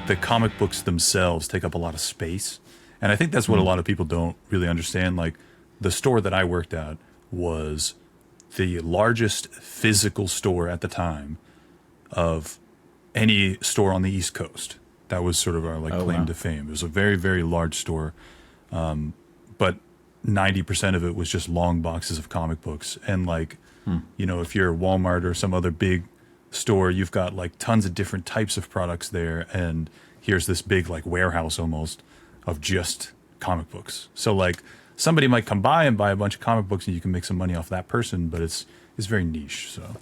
the comic books themselves take up a lot of space. And I think that's what a lot of people don't really understand. Like, the store that I worked at was the largest physical store at the time of any store on the East Coast. That was sort of our claim to fame. It was a very, very large store. But 90% of it was just long boxes of comic books. And if you're Walmart or some other big store, you've got tons of different types of products there. And here's this big warehouse almost of just comic books. So somebody might come by and buy a bunch of comic books and you can make some money off that person, but it's very niche. So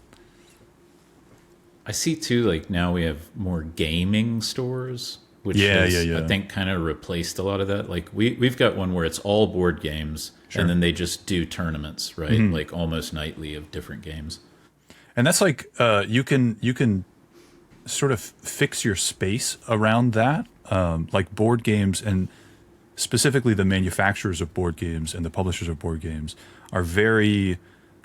I see too, now we have more gaming stores, which I think kind of replaced a lot of that. We've got one where it's all board games, and then they just do tournaments, right? Almost nightly of different games. And that's you can sort of fix your space around that. Board games, and specifically the manufacturers of board games and the publishers of board games are very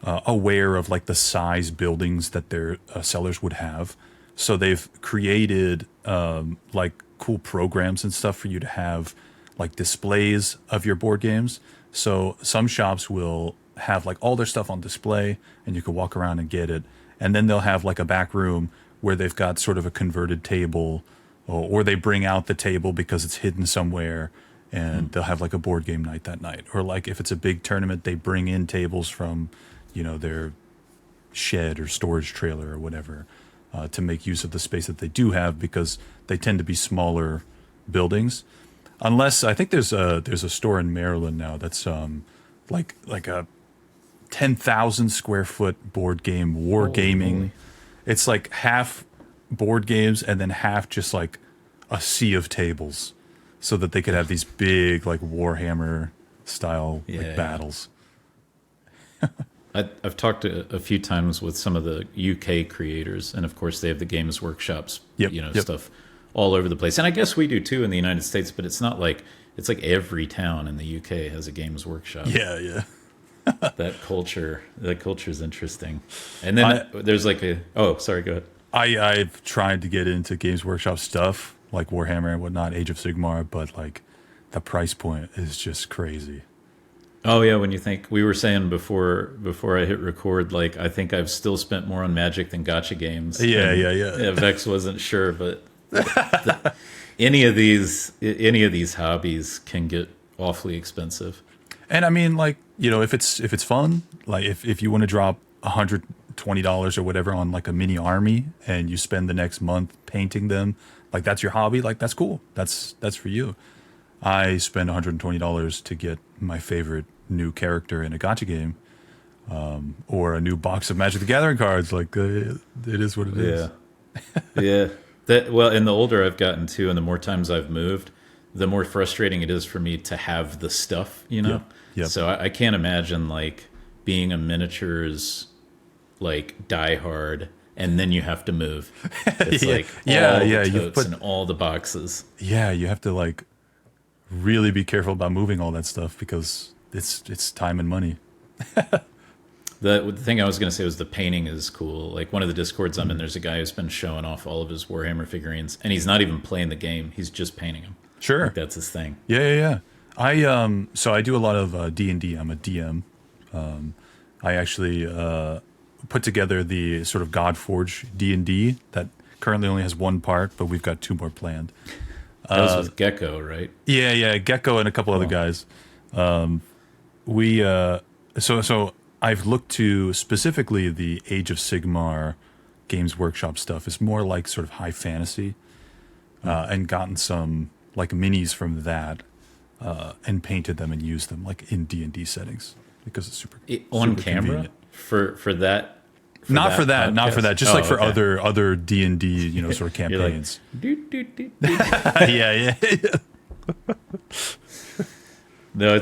aware of the size buildings that their sellers would have. So they've created cool programs and stuff for you to have displays of your board games. So some shops will have all their stuff on display and you can walk around and get it. And then they'll have a back room where they've got sort of a converted table, or they bring out the table because it's hidden somewhere, and they'll have a board game night that night. Or if it's a big tournament, they bring in tables from, their shed or storage trailer or whatever, to make use of the space that they do have, because they tend to be smaller buildings. Unless, I think there's a store in Maryland now that's like a 10,000 square foot board game, wargaming. It's half board games and then half just a sea of tables, so that they could have these big Warhammer style battles. I've talked a few times with some of the UK creators, and of course they have the Games Workshops, stuff all over the place. And I guess we do too in the United States, but it's not it's every town in the UK has a Games Workshop. Yeah. that culture is interesting. And then there's sorry, go ahead. I've tried to get into Games Workshop stuff like Warhammer and whatnot, Age of Sigmar, but the price point is just crazy. Oh yeah, when you think, we were saying before I hit record, I think I've still spent more on Magic than gacha games. Yeah. Vex wasn't sure, but any of these hobbies can get awfully expensive. And I mean, if it's fun, if you want to drop $120 or whatever on a mini army, and you spend the next month painting them, that's your hobby, that's cool. That's for you. I spend $120 to get my favorite new character in a gacha game, or a new box of Magic the Gathering cards. It is what it is. Yeah. And the older I've gotten too, and the more times I've moved, the more frustrating it is for me to have the stuff, Yep. So I can't imagine being a miniatures diehard, and then you have to move. It's all the totes and all the boxes. Yeah, you have to really be careful about moving all that stuff, because it's time and money. The thing I was going to say was the painting is cool. One of the Discords I'm in, there's a guy who's been showing off all of his Warhammer figurines, and he's not even playing the game. He's just painting them. Sure. That's his thing. Yeah. So I do a lot of D&D. I'm a DM. I actually put together the sort of Godforge D&D that currently only has one part, but we've got 2 more planned. That was with Gecko, right? Yeah, Gecko and a couple other guys. So I've looked to specifically the Age of Sigmar Games Workshop stuff. It's more sort of high fantasy, and gotten some minis from that, and painted them and used them in D&D settings, because it's super on super camera convenient. for that. Not for that. Just for okay. other D&D, sort of campaigns. Yeah. No,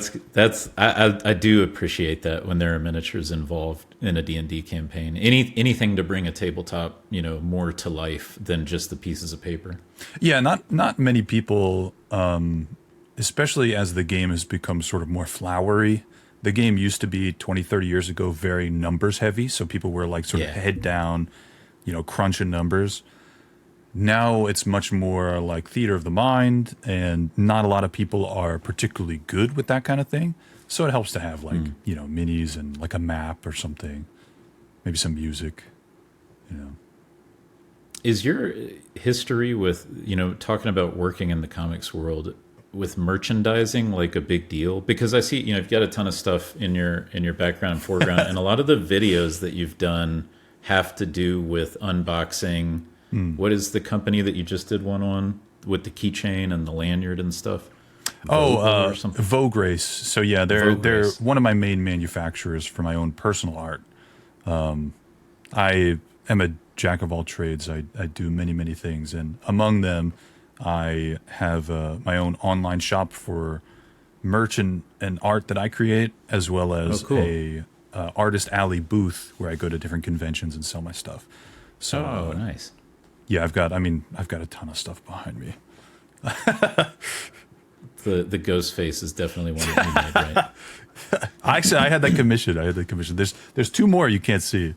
I do appreciate that when there are miniatures involved in a D&D campaign. Anything to bring a tabletop, more to life than just the pieces of paper. Yeah, not many people, especially as the game has become sort of more flowery. The game used to be 20, 30 years ago very numbers heavy, so people were sort of head down, crunching numbers. now it's much more like theater of the mind, and not a lot of people are particularly good with that kind of thing. So it helps to have like, minis and like a map or something, maybe some music, Is your history with, talking about working in the comics world with merchandising like a big deal? Because I see, you've got a ton of stuff in your background and foreground, and a lot of the videos that you've done have to do with unboxing. What is the company that you just did one on with the keychain and the lanyard and stuff? Or something? Vogue Race. So yeah, they're one of my main manufacturers for my own personal art. I am a jack of all trades. I do many things, and among them, I have my own online shop for merch and art that I create, as well as a artist alley booth where I go to different conventions and sell my stuff. So nice. Yeah, I've got a ton of stuff behind me. The ghost face is definitely one that you made, right? Actually, I had that commission. There's two more you can't see.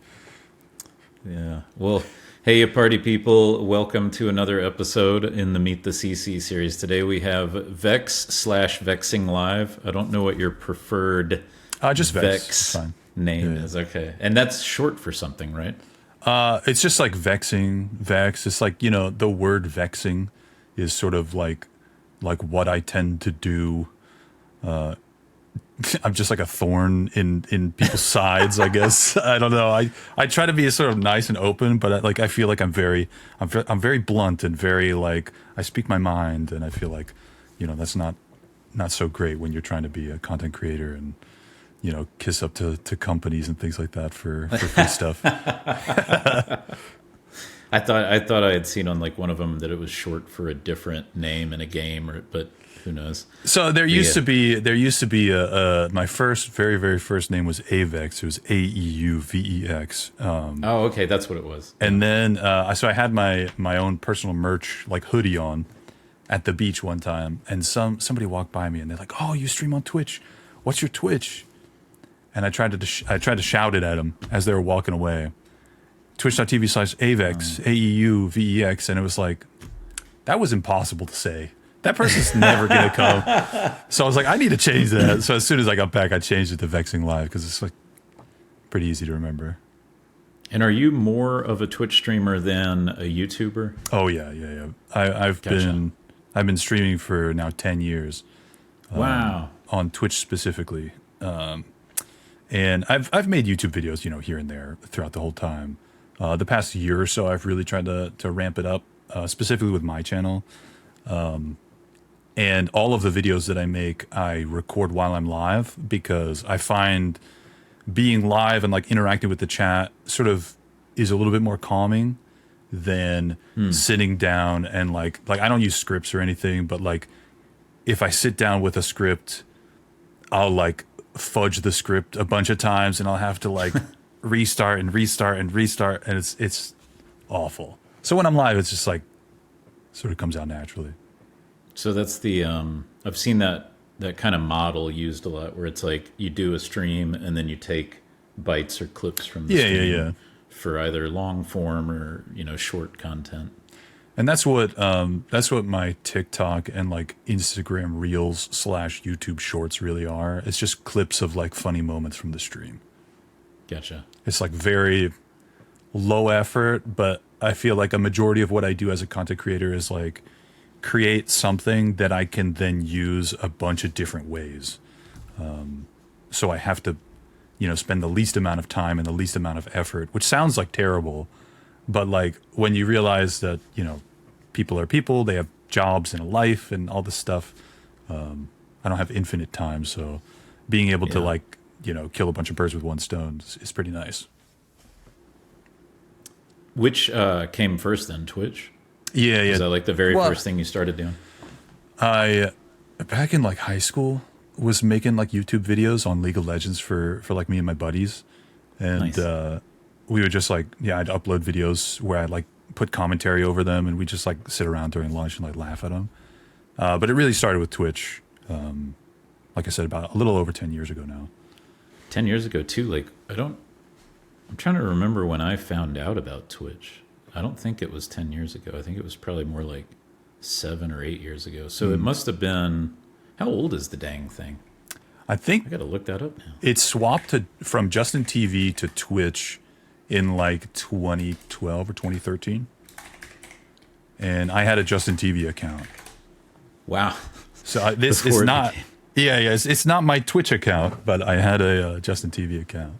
Yeah. Well, hey, party people. Welcome to another episode in the Meet the CC series. Today we have Vex/VexingLive. I don't know what your preferred just Vex name is. Okay. And that's short for something, right? It's just like Vexing, Vex. It's like, the word vexing is sort of like what I tend to do. I'm just like a thorn in people's sides, I guess. I don't know. I try to be sort of nice and open, but I feel like I'm very blunt and very like I speak my mind, and I feel like, that's not so great when you're trying to be a content creator and kiss up to companies and things like that for free stuff. I thought I had seen on like one of them that it was short for a different name in a game, but who knows? So there used to be my very first name was Avex. It was AEUVEX. Okay, that's what it was. And then so I had my own personal merch like hoodie on at the beach one time, and somebody walked by me and they're like, "Oh, you stream on Twitch? What's your Twitch?" And I tried to shout it at them as they were walking away. Twitch.tv/Avex, AEUVEX, and it was like, that was impossible to say. That person's never going to come. So I was like, I need to change that. So as soon as I got back, I changed it to VexingLive because it's like pretty easy to remember. And are you more of a Twitch streamer than a YouTuber? Oh yeah. I've been streaming for now 10 years. Wow. On Twitch specifically. And I've made YouTube videos, here and there throughout the whole time. The past year or so, I've really tried to ramp it up, specifically with my channel. And all of the videos that I make, I record while I'm live, because I find being live and like interacting with the chat sort of is a little bit more calming than sitting down and like I don't use scripts or anything, but like if I sit down with a script, I'll like fudge the script a bunch of times and I'll have to like restart, and it's awful. So when I'm live, it's just like sort of comes out naturally. So that's the I've seen that kind of model used a lot, where it's like you do a stream and then you take bites or clips from the stream for either long form or short content. And that's what my TikTok and like Instagram Reels / YouTube Shorts really are. It's just clips of like funny moments from the stream. Gotcha. It's like very low effort, but I feel like a majority of what I do as a content creator is like create something that I can then use a bunch of different ways. So I have to, spend the least amount of time and the least amount of effort, which sounds like terrible, but like when you realize that, people are people, they have jobs and a life and all this stuff. I don't have infinite time. So being able to like, kill a bunch of birds with one stone is pretty nice. Which came first then, Twitch? Yeah. Is that like the very first thing you started doing? I, back in like high school, was making like YouTube videos on League of Legends for like me and my buddies. And nice. We would just like, I'd upload videos where I'd like put commentary over them, and we just like sit around during lunch and like laugh at them. But it really started with Twitch. Like I said, about a little over 10 years ago now. 10 years ago too. Like I'm trying to remember when I found out about Twitch. I don't think it was 10 years ago. I think it was probably more like 7 or 8 years ago. So it must have been. How old is the dang thing? I think I got to look that up now. it swapped from Justin TV to Twitch in like 2012 or 2013. And I had a Justin TV account. Wow. So this is not... Yeah, it's not my Twitch account, but I had a Justin TV account.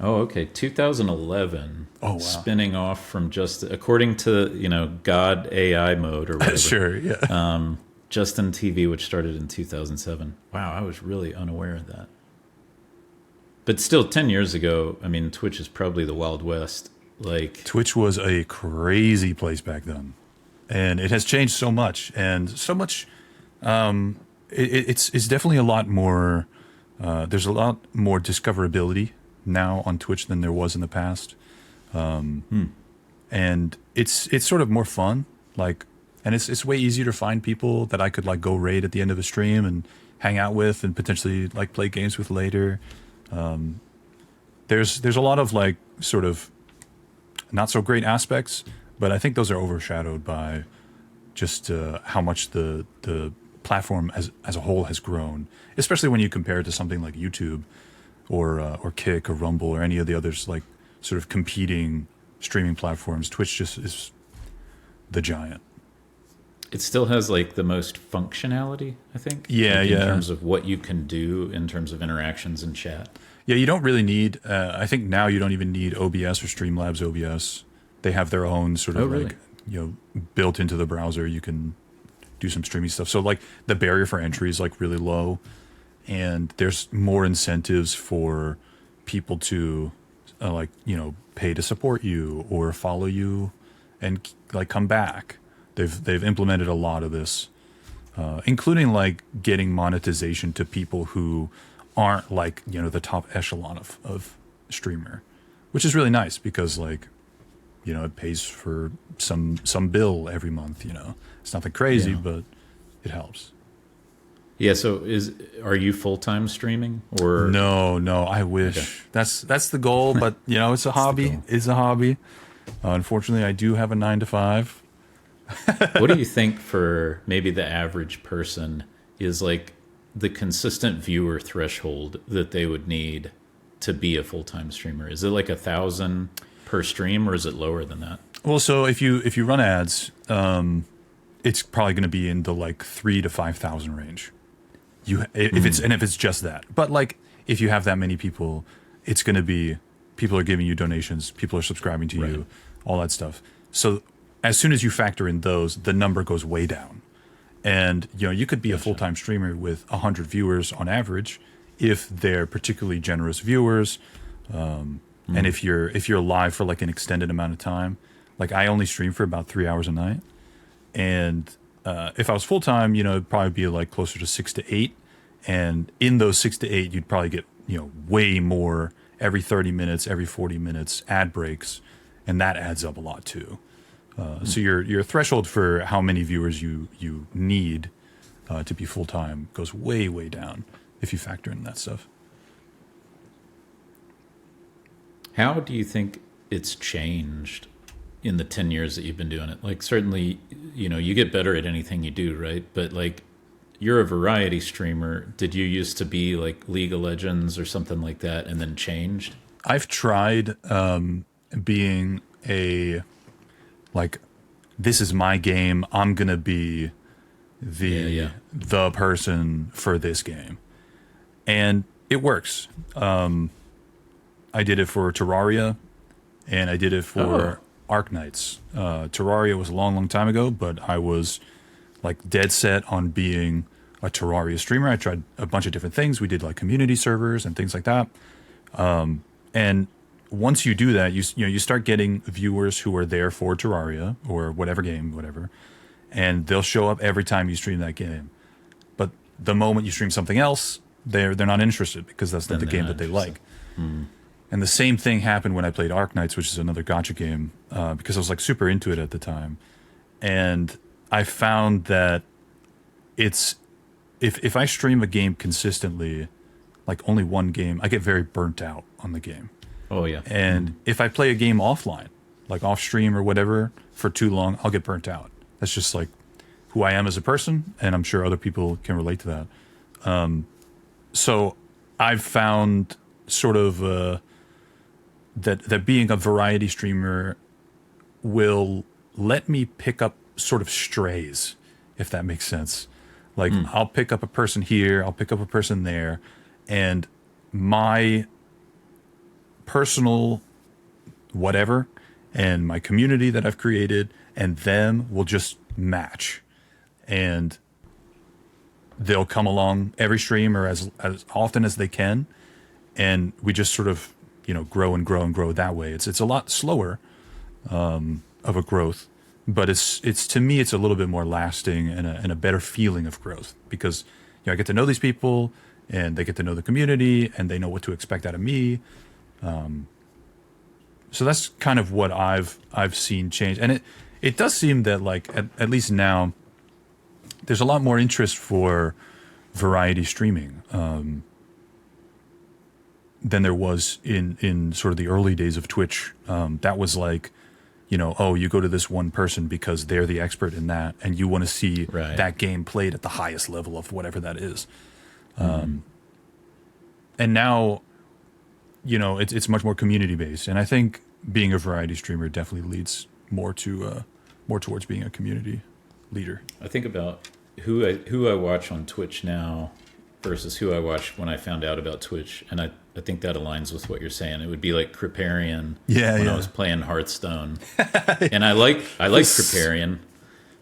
Oh, okay. 2011. Oh, wow. Spinning off from just according to God AI mode or whatever. Sure, yeah. Justin TV, which started in 2007. Wow, I was really unaware of that. But still, 10 years ago, I mean, Twitch is probably the Wild West. Like Twitch was a crazy place back then, and it has changed so much, and so much. It's definitely a lot more. There's a lot more discoverability now on Twitch than there was in the past, and it's sort of more fun. Like, and it's way easier to find people that I could like go raid at the end of a stream and hang out with, and potentially like play games with later. There's a lot of like sort of not so great aspects, but I think those are overshadowed by just how much the platform as a whole has grown, especially when you compare it to something like YouTube or Kick or Rumble or any of the others like sort of competing streaming platforms. Twitch just is the giant. it still has like the most functionality, I think. Yeah, like, yeah. In terms of what you can do in terms of interactions and chat. Yeah, you don't really need. I think now you don't even need OBS or Streamlabs OBS. They have their own sort of really? like built into the browser. You can do some streaming stuff. So like the barrier for entry is like really low, and there's more incentives for people to pay to support you or follow you and like come back. They've implemented a lot of this, including like getting monetization to people who aren't like the top echelon of streamer, which is really nice because like it pays for some bill every month. It's nothing crazy, but it helps. Yeah. So are you full-time streaming or No, I wish. Okay. That's the goal, but it's a hobby. It's a hobby. Unfortunately, I do have a 9 to 5. What do you think for maybe the average person is like the consistent viewer threshold that they would need to be a full-time streamer? Is it like 1,000 per stream, or is it lower than that? Well, so if you run ads, it's probably going to be in the like 3,000 to 5,000 range. If it's just that, but like if you have that many people, it's going to be people are giving you donations, people are subscribing to you, all that stuff. So as soon as you factor in those, the number goes way down. And you could be a full-time streamer with 100 viewers on average if they're particularly generous viewers, and if you're live for like an extended amount of time. Like I only stream for about 3 hours a night, and if I was full-time, it'd probably be like closer to 6 to 8, and in those 6 to 8, you'd probably get way more every 30 minutes, every 40 minutes ad breaks, and that adds up a lot too. So your threshold for how many viewers you need to be full time goes way down if you factor in that stuff. How do you think it's changed in the 10 years that you've been doing it? Like certainly, you get better at anything you do, right? But like you're a variety streamer. Did you used to be like League of Legends or something like that and then changed? I've tried being a like, this is my game, I'm gonna be the person for this game, and it works. I did it for Terraria, and I did it for Arknights. Terraria was a long time ago, but I was like dead set on being a Terraria streamer. I tried a bunch of different things. We did like community servers and things like that, and once you do that, you start getting viewers who are there for Terraria or whatever game, and they'll show up every time you stream that game. But the moment you stream something else, they're not interested because that's not the game that they like. And the same thing happened when I played Arknights, which is another gacha game, because I was like super into it at the time. And I found that it's if I stream a game consistently, like only one game, I get very burnt out on the game. Oh, yeah. And if I play a game offline, like off stream or whatever, for too long, I'll get burnt out. That's just like who I am as a person, and I'm sure other people can relate to that. So I've found sort of that being a variety streamer will let me pick up sort of strays, if that makes sense. Like I'll pick up a person here, I'll pick up a person there, and my personal whatever and my community that I've created and them will just match. And they'll come along every stream or as often as they can, and we just sort of, grow and grow and grow that way. It's a lot slower of a growth, but it's to me it's a little bit more lasting and a better feeling of growth, because I get to know these people and they get to know the community and they know what to expect out of me. So that's kind of what I've seen change, and it does seem that like at least now there's a lot more interest for variety streaming than there was in sort of the early days of Twitch. That was like, you go to this one person because they're the expert in that, and you want to see that game played at the highest level of whatever that is. And now, it's much more community based, and I think being a variety streamer definitely leads more towards being a community leader. I think about who I watch on Twitch now versus who I watched when I found out about Twitch, and I think that aligns with what you're saying. It would be like Kriparian when I was playing Hearthstone, and I like Kriparian,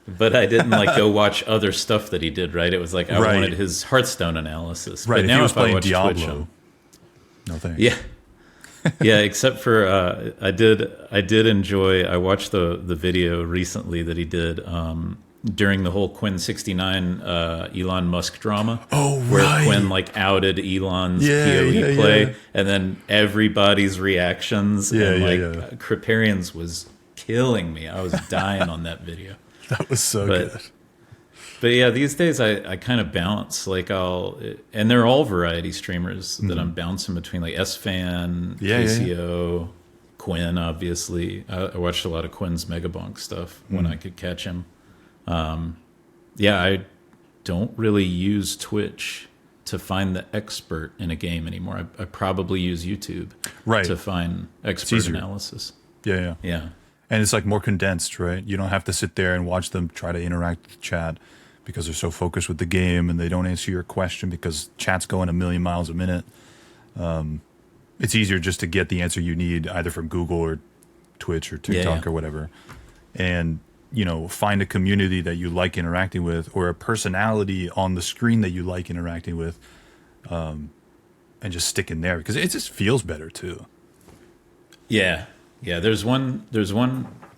but I didn't go watch other stuff that he did. Right? It was like I wanted his Hearthstone analysis. Right. But now if I watch Diablo, Twitch, no thanks. Yeah. Yeah, except for I did enjoy. I watched the video recently that he did during the whole Quinn 69 Elon Musk drama. Oh, right. Where Quinn outed Elon's PoE play, and then everybody's reactions. Kriparian's was killing me. I was dying on that video. That was so good. But yeah, these days I kind of bounce. And they're all variety streamers that I'm bouncing between, like SFan, KCO, Quinn, obviously. I watched a lot of Quinn's Megabonk stuff when I could catch him. I don't really use Twitch to find the expert in a game anymore. I probably use YouTube to find expert analysis. Yeah. And it's like more condensed, right? You don't have to sit there and watch them try to interact with the chat because they're so focused with the game and they don't answer your question because chat's going a million miles a minute. It's easier just to get the answer you need either from Google or Twitch or TikTok or whatever. And, find a community that you like interacting with or a personality on the screen that you like interacting with, and just stick in there because it just feels better too. Yeah. Yeah, there's one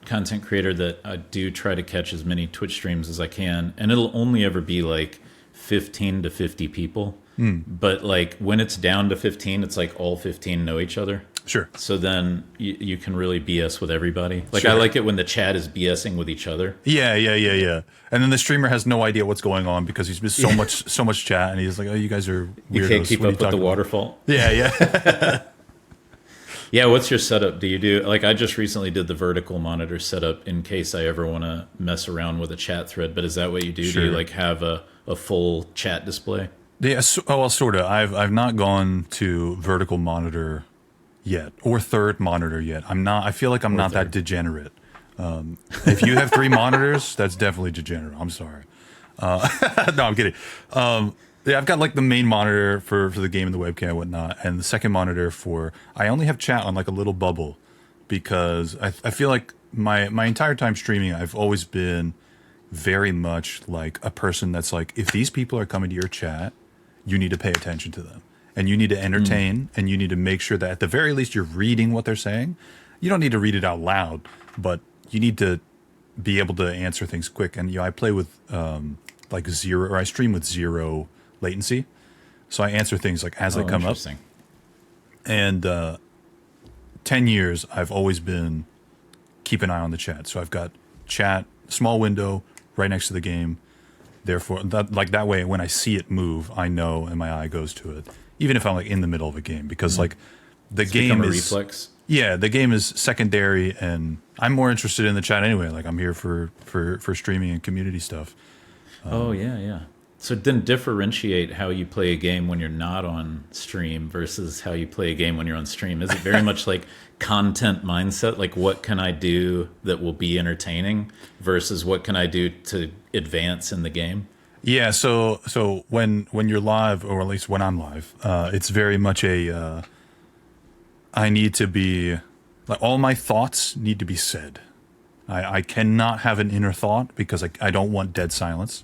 content creator that I do try to catch as many Twitch streams as I can, and it'll only ever be like 15 to 50 people. But when it's down to 15, it's like all 15 know each other. Sure. So then you can really BS with everybody. I like it when the chat is BSing with each other. Yeah. And then the streamer has no idea what's going on because he's missed so much chat, and he's like, "Oh, you guys are weirdos. You can't keep up with the waterfall." Yeah. Yeah, what's your setup? Do you do I just recently did the vertical monitor setup in case I ever want to mess around with a chat thread, but is that what you do? Sure. Do you have a full chat display? Yeah, sort of. I've not gone to vertical monitor yet or third monitor yet. I feel like I'm not that degenerate. If you have 3 monitors, that's definitely degenerate. I'm sorry. No, I'm kidding. I've got the main monitor for the game and the webcam and whatnot, and the second monitor I only have chat on a little bubble because I feel like my entire time streaming, I've always been very much like a person that's like, if these people are coming to your chat, you need to pay attention to them and you need to entertain and you need to make sure that at the very least you're reading what they're saying. You don't need to read it out loud, but you need to be able to answer things quick. And I play with I stream with 0 latency, so I answer things as they come up. And 10 years I've always been keep an eye on the chat, so I've got chat, small window right next to the game, therefore that way when I see it move I know and my eye goes to it, even if I'm in the middle of a game, because the game is reflex. Yeah, the game is secondary and I'm more interested in the chat anyway. Like I'm here for streaming and community stuff. Oh yeah. So then differentiate how you play a game when you're not on stream versus how you play a game when you're on stream. Is it very much like content mindset? Like what can I do that will be entertaining versus what can I do to advance in the game? Yeah, so when you're live, or at least when I'm live, it's very much a I need to be like all my thoughts need to be said. I cannot have an inner thought because I don't want dead silence.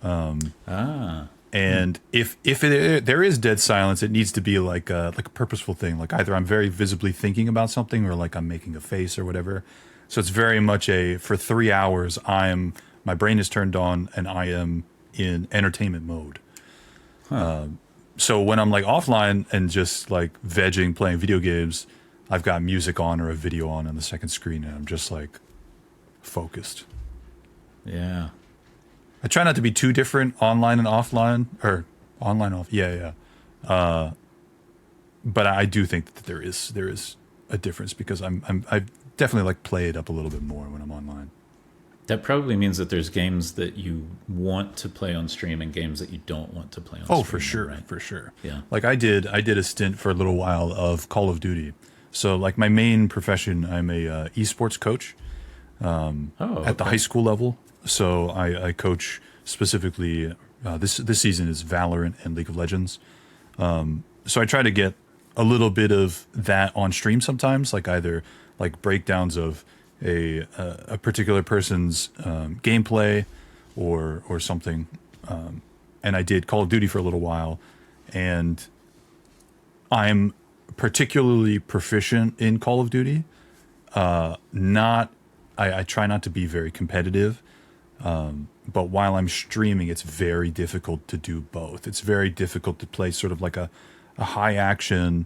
And if there is dead silence, it needs to be like a purposeful thing. Like either I'm very visibly thinking about something, or like I'm making a face or whatever. So it's very much for 3 hours, my brain is turned on and I am in entertainment mode. So when I'm like offline and just like vegging, playing video games, I've got music on or a video on the second screen, and I'm just like focused. Yeah. I try not to be too different online and offline, or online off. Yeah. But I do think that there is a difference because I definitely like play it up a little bit more when I'm online. That probably means that there's games that you want to play on stream and games that you don't want to play on stream. Oh, for sure, right? for sure. Yeah. Like I did a stint for a little while of Call of Duty. So like my main profession, I'm a esports coach at the high school level. So I coach specifically, this season is Valorant and League of Legends. So I try to get a little bit of that on stream sometimes, like either like breakdowns of a particular person's gameplay or something. And I did Call of Duty for a little while, and I'm particularly proficient in Call of Duty. I try not to be very competitive, but while I'm streaming, it's very difficult to do both. It's very difficult to play sort of like a high action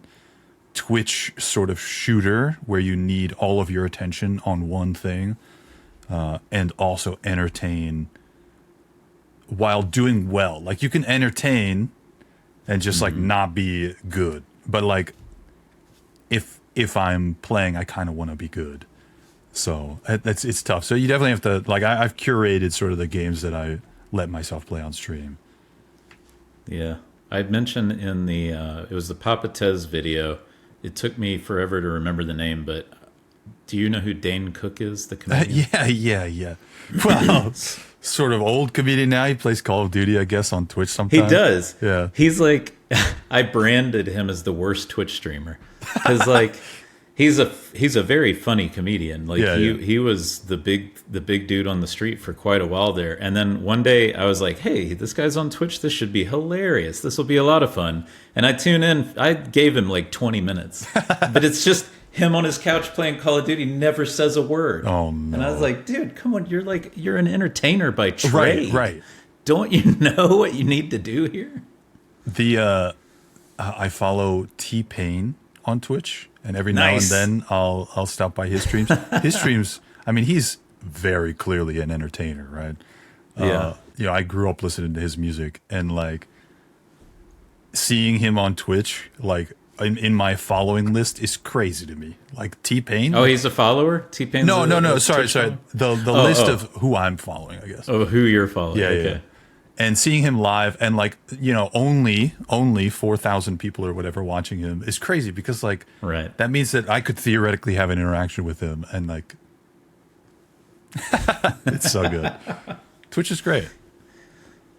Twitch sort of shooter where you need all of your attention on one thing, and also entertain while doing well. Like you can entertain and just like not be good, but like if I'm playing, I kind of want to be good. So it's tough. So you definitely have to like I've curated sort of the games that I let myself play on stream. Yeah, I mentioned in the it was the Papa Tez video. It took me forever to remember the name, but do you know who Dane Cook is, the comedian? Yeah. Well, sort of old comedian now. He plays Call of Duty, I guess, on Twitch sometimes. He does. Yeah. He's like, I branded him as the worst Twitch streamer because like he's a very funny comedian. Like he was the big dude on the street for quite a while there. And then one day I was like, hey, this guy's on Twitch. This should be hilarious. This will be a lot of fun. And I tune in. I gave him like 20 minutes, but it's just him on his couch playing Call of Duty, never says a word. Oh no! And I was like, dude, come on, you're an entertainer by trade. Right. Don't you know what you need to do here? I follow T-Pain on Twitch, and every Nice. now and then I'll stop by his streams. His streams, I mean, he's very clearly an entertainer, right? Yeah. I grew up listening to his music, and like seeing him on Twitch, like in my following list, is crazy to me. Like T-Pain. Oh, he's a follower? T-Pain's No. Sorry. Twitch The list of who I'm following, I guess. Oh, who you're following. Yeah, okay. yeah. And seeing him live and like, only 4,000 people or whatever watching him is crazy because like Right. that means that I could theoretically have an interaction with him, and like it's so good. Twitch is great.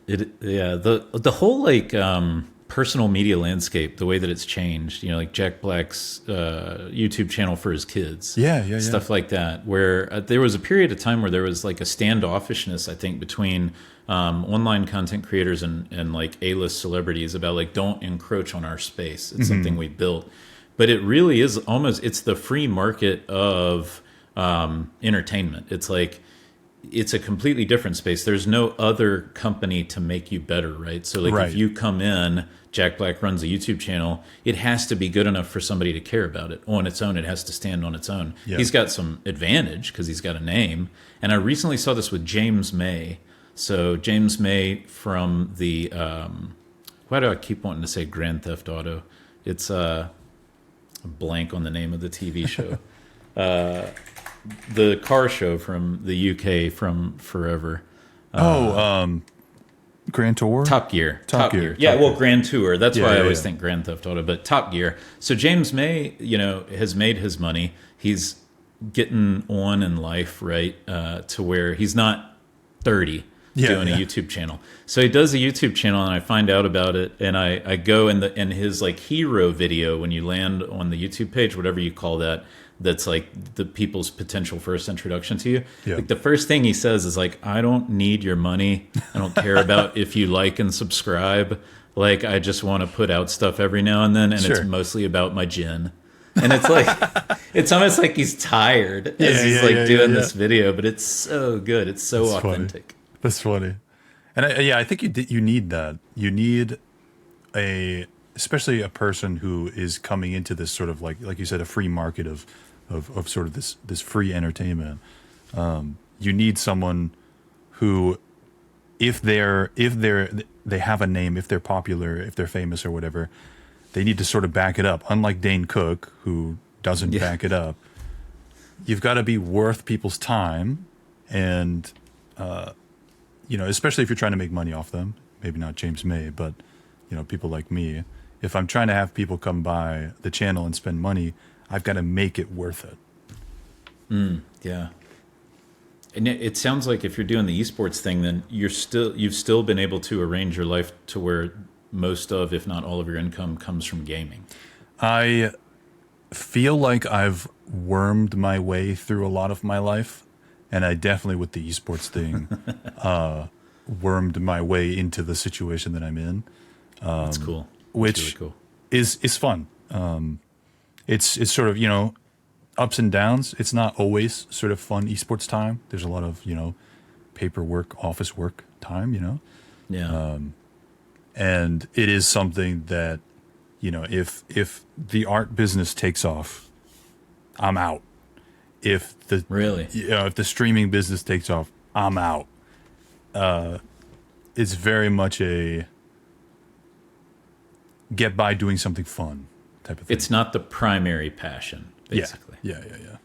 The whole like personal media landscape, the way that it's changed, like Jack Black's YouTube channel for his kids, stuff like that, where there was a period of time where there was like a standoffishness, I think, between online content creators and like A-list celebrities about like, don't encroach on our space. It's something we built. But it really is it's the free market of entertainment. It's like, it's a completely different space. There's no other company to make you better, right? So like if you come in, Jack Black runs a YouTube channel, it has to be good enough for somebody to care about it. On its own, it has to stand on its own. Yeah. He's got some advantage because he's got a name. And I recently saw this with James May. So James May from the, why do I keep wanting to say Grand Theft Auto? It's a blank on the name of the TV show. the car show from the UK from forever. Grand Tour? Top Gear. Top Gear. Yeah, Top well, Gear. Grand Tour. That's why I always yeah. think Grand Theft Auto, but Top Gear. So James May, has made his money. He's getting on in life, right, to where he's not 30 doing a YouTube channel. So he does a YouTube channel, and I find out about it, and I go in his like hero video when you land on the YouTube page, whatever you call that. That's like the people's potential first introduction to you. Yeah. Like the first thing he says is like, I don't need your money. I don't care about if you like and subscribe. Like, I just want to put out stuff every now and then. And it's mostly about my gin. And it's like, it's almost like he's tired as he's doing this video, but it's so good. It's so authentic. Funny. That's funny. And I think you need that. You need especially a person who is coming into this sort of like you said, a free market of sort of this free entertainment. You need someone who, if they have a name, if they're popular, if they're famous or whatever, they need to sort of back it up. Unlike Dane Cook, who doesn't back it up. You've got to be worth people's time, and especially if you're trying to make money off them. Maybe not James May, but people like me. If I'm trying to have people come by the channel and spend money, I've got to make it worth it. Yeah. And it sounds like if you're doing the esports thing, then you've still been able to arrange your life to where most of, if not all of your income comes from gaming. I feel like I've wormed my way through a lot of my life, and I definitely, with the esports thing, wormed my way into the situation that I'm in. That's cool. Which really cool. is fun. It's sort of, ups and downs. It's not always sort of fun esports time. There's a lot of, paperwork, office work time, Yeah. And it is something that, if the art business takes off, I'm out. If the streaming business takes off, I'm out. It's very much a get by doing something fun type of thing. It's not the primary passion, basically. Yeah.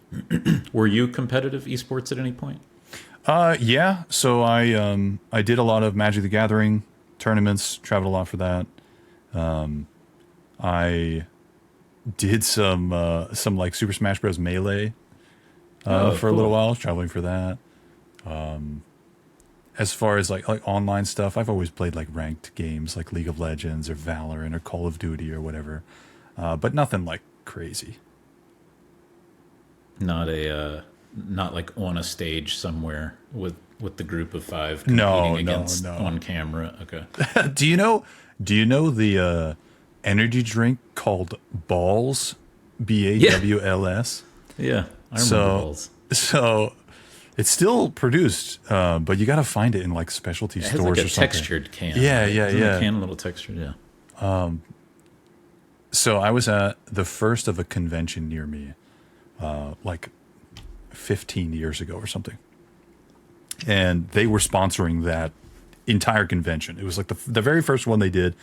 Were you competitive esports at any point? Yeah. So I did a lot of Magic the Gathering tournaments, traveled a lot for that. I did some like Super Smash Bros. Melee for a little while. I was traveling for that. As far as like online stuff, I've always played like ranked games like League of Legends or Valorant or Call of Duty or whatever, but nothing like crazy. Not like on a stage somewhere with the group of 5 competing against on camera. Okay. Do you know the energy drink called Balls? BAWLS? Yeah, I remember Balls. So it's still produced, but you got to find it in like specialty stores like a or something. textured can. Yeah. The can a little textured, yeah. So I was at the first of a convention near me, like 15 years ago or something. And they were sponsoring that entire convention. It was like the very first one they did.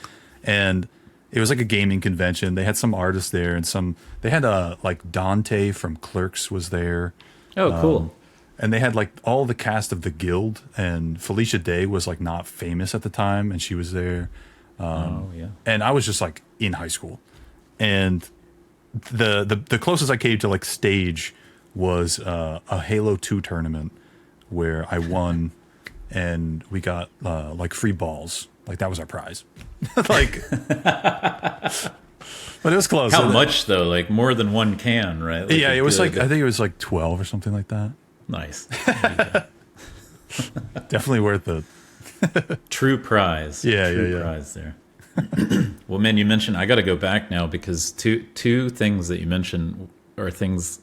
And it was like a gaming convention. They had some artists there and they had like Dante from Clerks was there. Oh, cool. And they had like all the cast of the guild, and Felicia Day was like not famous at the time, and she was there. And I was just like in high school. And the closest I came to like stage was a Halo 2 tournament where I won, and we got like free balls. Like that was our prize. Like, but it was close. How much though? Like more than one can, right? Like it was like I think it was like 12 or something like that. Nice. Definitely worth it. True prize. True prize there. Well, man, you mentioned I got to go back now because two things that you mentioned are things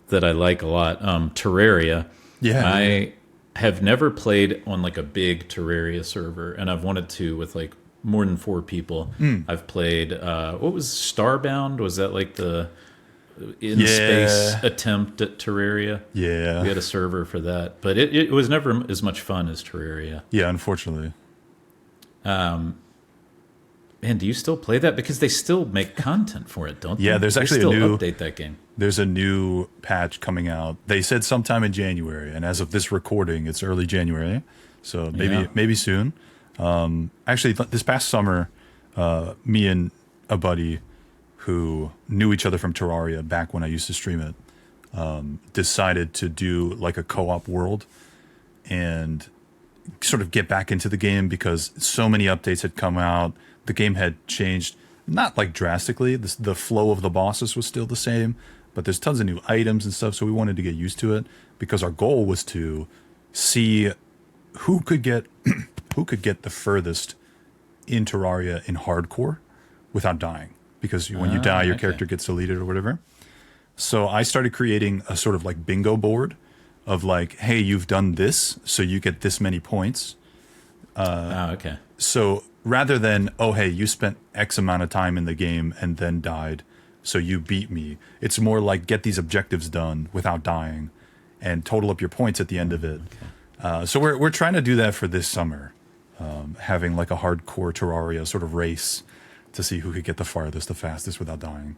that I like a lot. Terraria. Yeah. I have never played on like a big Terraria server, and I've wanted to with like more than 4 people. I've played what was Starbound? Was that like the in-space attempt at Terraria? Yeah. We had a server for that, but it was never as much fun as Terraria. Yeah, unfortunately. Man, do you still play that? Because they still make content for it, don't they? Yeah, there's actually they still a new update that game. There's a new patch coming out. They said sometime in January, and as of this recording, it's early January, so maybe soon. Actually, this past summer, me and a buddy who knew each other from Terraria back when I used to stream it, decided to do like a co-op world and sort of get back into the game because so many updates had come out. The game had changed, not like drastically. The flow of the bosses was still the same, but there's tons of new items and stuff. So we wanted to get used to it because our goal was to see who could get the furthest in Terraria in hardcore without dying. Because when you die, your character gets deleted or whatever. So I started creating a sort of like bingo board of like, hey, you've done this, so you get this many points. Okay. So rather than, oh, hey, you spent X amount of time in the game and then died, so you beat me. It's more like get these objectives done without dying and total up your points at the end of it. Okay. So we're trying to do that for this summer, having like a hardcore Terraria sort of race to see who could get the farthest, the fastest without dying.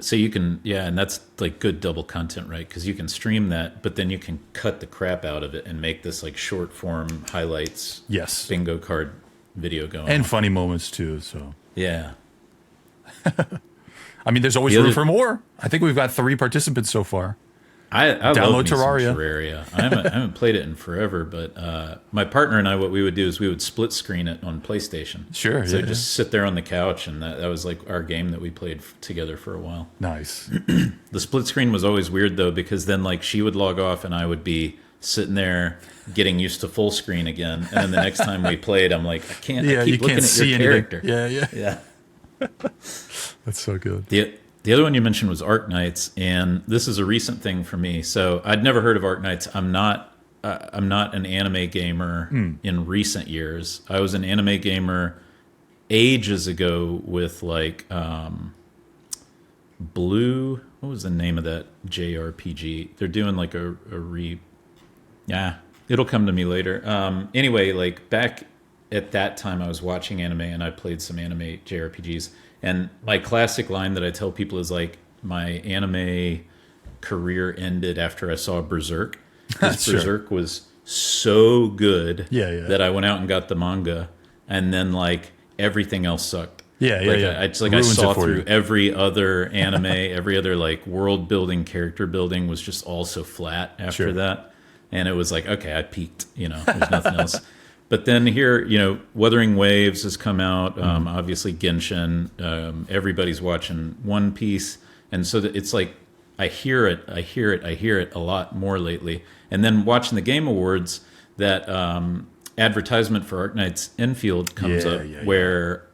So you can, and that's like good double content, right? Because you can stream that, but then you can cut the crap out of it and make this like short form highlights, bingo card video going. And funny moments too, so. Yeah. I mean, there's always room for more. I think we've got 3 participants so far. I download love Terraria. Terraria. I haven't played it in forever, but my partner and I, what we would do is we would split screen it on PlayStation. Sure. So just sit there on the couch, and that was like our game that we played together for a while. Nice. The split screen was always weird though, because then like she would log off and I would be sitting there getting used to full screen again, and then the next time we played, I'm like, I keep looking at your character. Yeah. That's so good. The other one you mentioned was Arknights, and this is a recent thing for me. So I'd never heard of Arknights. I'm not an anime gamer in recent years. I was an anime gamer ages ago with like Blue. What was the name of that JRPG? They're doing like a it'll come to me later. Anyway, like back at that time, I was watching anime and I played some anime JRPGs. And my classic line that I tell people is like, my anime career ended after I saw Berserk. Because Berserk was so good that I went out and got the manga, and then like everything else sucked. I saw through every other anime, every other like world building, character building was just all so flat after that. And it was like, okay, I peaked, there's nothing else. But then here, Wuthering Waves has come out. Obviously, Genshin. Everybody's watching One Piece, and so it's like I hear it a lot more lately. And then watching the Game Awards, that advertisement for Arknights Enfield comes up, where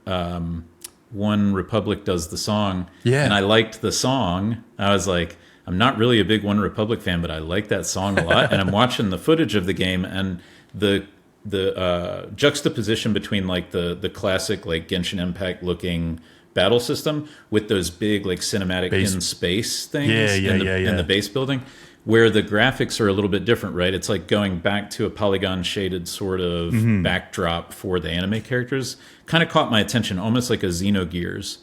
One Republic does the song, and I liked the song. I was like, I'm not really a big One Republic fan, but I like that song a lot. And I'm watching the footage of the game, and the juxtaposition between like the classic like Genshin Impact looking battle system with those big like cinematic in space things in the base building, where the graphics are a little bit different, right? It's like going back to a polygon shaded sort of backdrop for the anime characters. Kind of caught my attention, almost like a Xenogears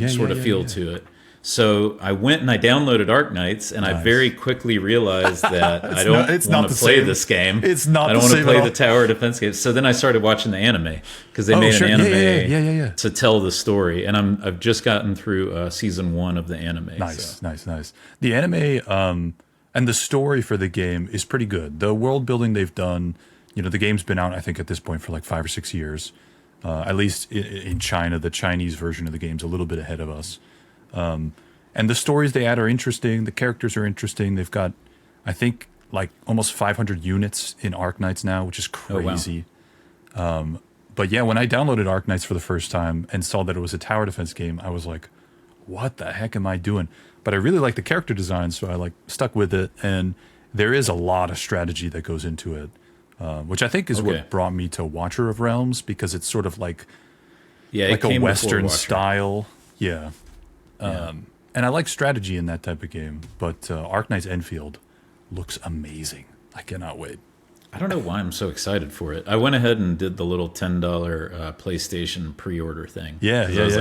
sort of feel to it. So I went and I downloaded Arknights, and I very quickly realized that I don't want to play this game. It's not. I don't want to play the tower defense game. So then I started watching the anime, because they made an anime to tell the story, and I've just gotten through season 1 of the anime. Nice. The anime and the story for the game is pretty good. The world building they've done, the game's been out I think at this point for like 5 or 6 years, at least in China. The Chinese version of the game's a little bit ahead of us. And the stories they add are interesting. The characters are interesting. They've got, I think, like almost 500 units in Arknights now, which is crazy. Oh, wow. But yeah, when I downloaded Arknights for the first time and saw that it was a tower defense game, I was like, what the heck am I doing? But I really like the character design, so I like stuck with it. And there is a lot of strategy that goes into it, which I think is what brought me to Watcher of Realms, because it's sort of like a Western style. Yeah. And I like strategy in that type of game, but Arknights Enfield looks amazing. I cannot wait. I don't know why I'm so excited for it. I went ahead and did the little $10 PlayStation pre-order thing. Yeah, yeah, I was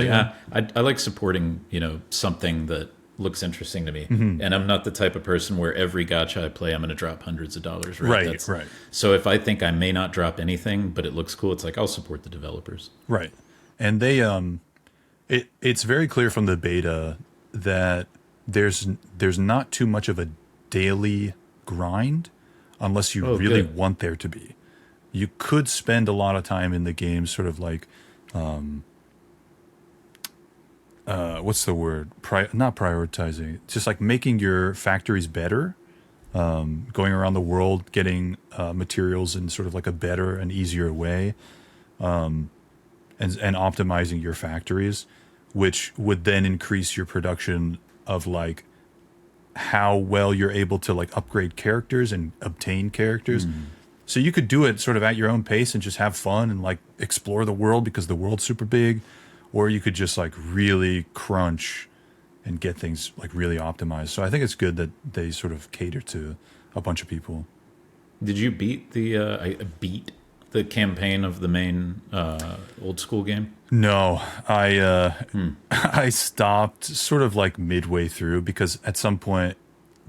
I like supporting, something that looks interesting to me. Mm-hmm. And I'm not the type of person where every gacha I play, I'm going to drop hundreds of dollars. Right. Right. So if I think I may not drop anything, but it looks cool, it's like I'll support the developers. Right. And they it's very clear from the beta that there's not too much of a daily grind unless you really want there to be. You could spend a lot of time in the game sort of like what's the word? Not prioritizing. Just like making your factories better, going around the world, getting materials in sort of like a better and easier way, and optimizing your factories, which would then increase your production of like how well you're able to like upgrade characters and obtain characters. So you could do it sort of at your own pace and just have fun and like explore the world because the world's super big, or you could just like really crunch and get things like really optimized. So I think it's good that they sort of cater to a bunch of people. Did you beat the campaign of the main old school game? No, I stopped sort of like midway through because at some point,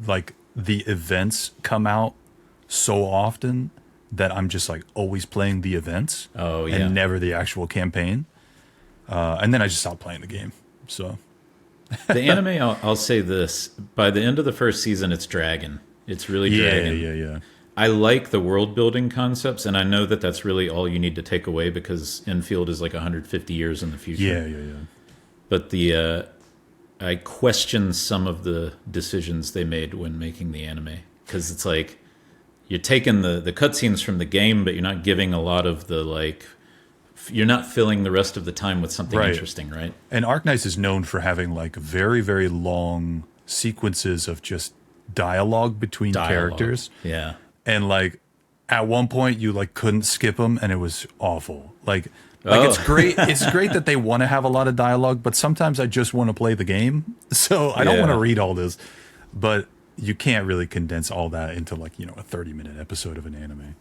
like the events come out so often that I'm just like always playing the events and never the actual campaign. And then I just stopped playing the game. So the anime, I'll say this: by the end of the first season, it's dragging. It's really dragging. Yeah. I like the world building concepts, and I know that that's really all you need to take away because Enfield is like 150 years in the future. Yeah. But I question some of the decisions they made when making the anime because it's like you're taking the cutscenes from the game, but you're not giving a lot of the like. You're not filling the rest of the time with something interesting, right? And Arknights is known for having like very, very long sequences of just dialogue between characters. Yeah. And like at one point you like couldn't skip them and it was awful. Like it's great. It's great that they want to have a lot of dialogue, but sometimes I just want to play the game. So I don't want to read all this, but you can't really condense all that into like, a 30-minute episode of an anime.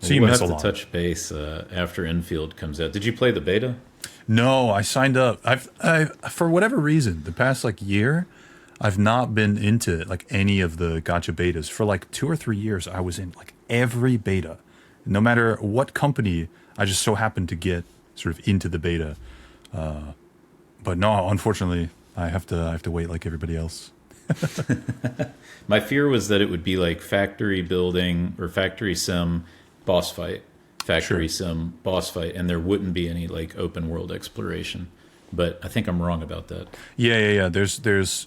So you miss a lot. We'll have to touch base after Enfield comes out. Did you play the beta? No, I signed up. I've for whatever reason, the past like year, I've not been into like any of the gacha betas. For like 2 or 3 years, I was in like every beta. No matter what company, I just so happened to get sort of into the beta. But no, unfortunately, I have to wait like everybody else. My fear was that it would be like factory building or factory sim boss fight, sim boss fight, and there wouldn't be any like open world exploration. But I think I'm wrong about that. Yeah. There's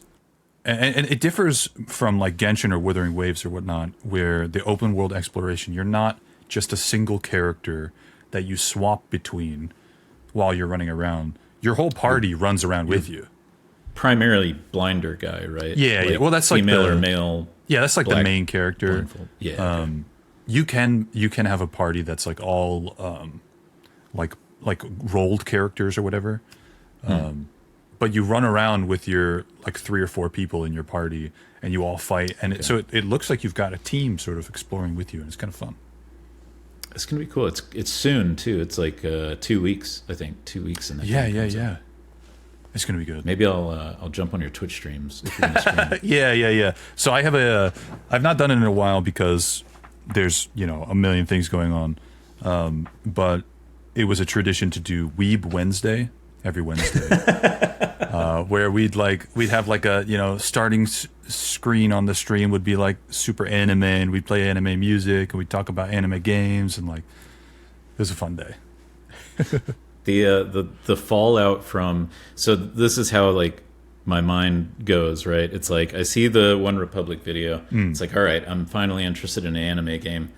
and it differs from like Genshin or Wuthering Waves or whatnot, where the open world exploration, you're not just a single character that you swap between while you're running around. Your whole party runs around with you. Primarily blinder guy, right? Yeah, like Well, that's female like or male. Yeah, that's like the main character. Blindfold. Yeah. Okay. You can have a party that's like all like rolled characters or whatever. But you run around with your like 3 or 4 people in your party, and you all fight, and so it looks like you've got a team sort of exploring with you, and it's kind of fun. It's gonna be cool. It's soon too. It's like 2 weeks, I think. 2 weeks in that. Yeah. It's gonna be good. Maybe I'll jump on your Twitch streams if you're gonna stream. Yeah. So I've not done it in a while because there's a million things going on, but it was a tradition to do Weeb Wednesday every Wednesday, where we'd have like a starting screen on the stream would be like super anime, and we'd play anime music and we'd talk about anime games, and like it was a fun day. The fallout from, so this is how like my mind goes, right? It's like I see the One Republic video. It's like, all right, I'm finally interested in an anime game.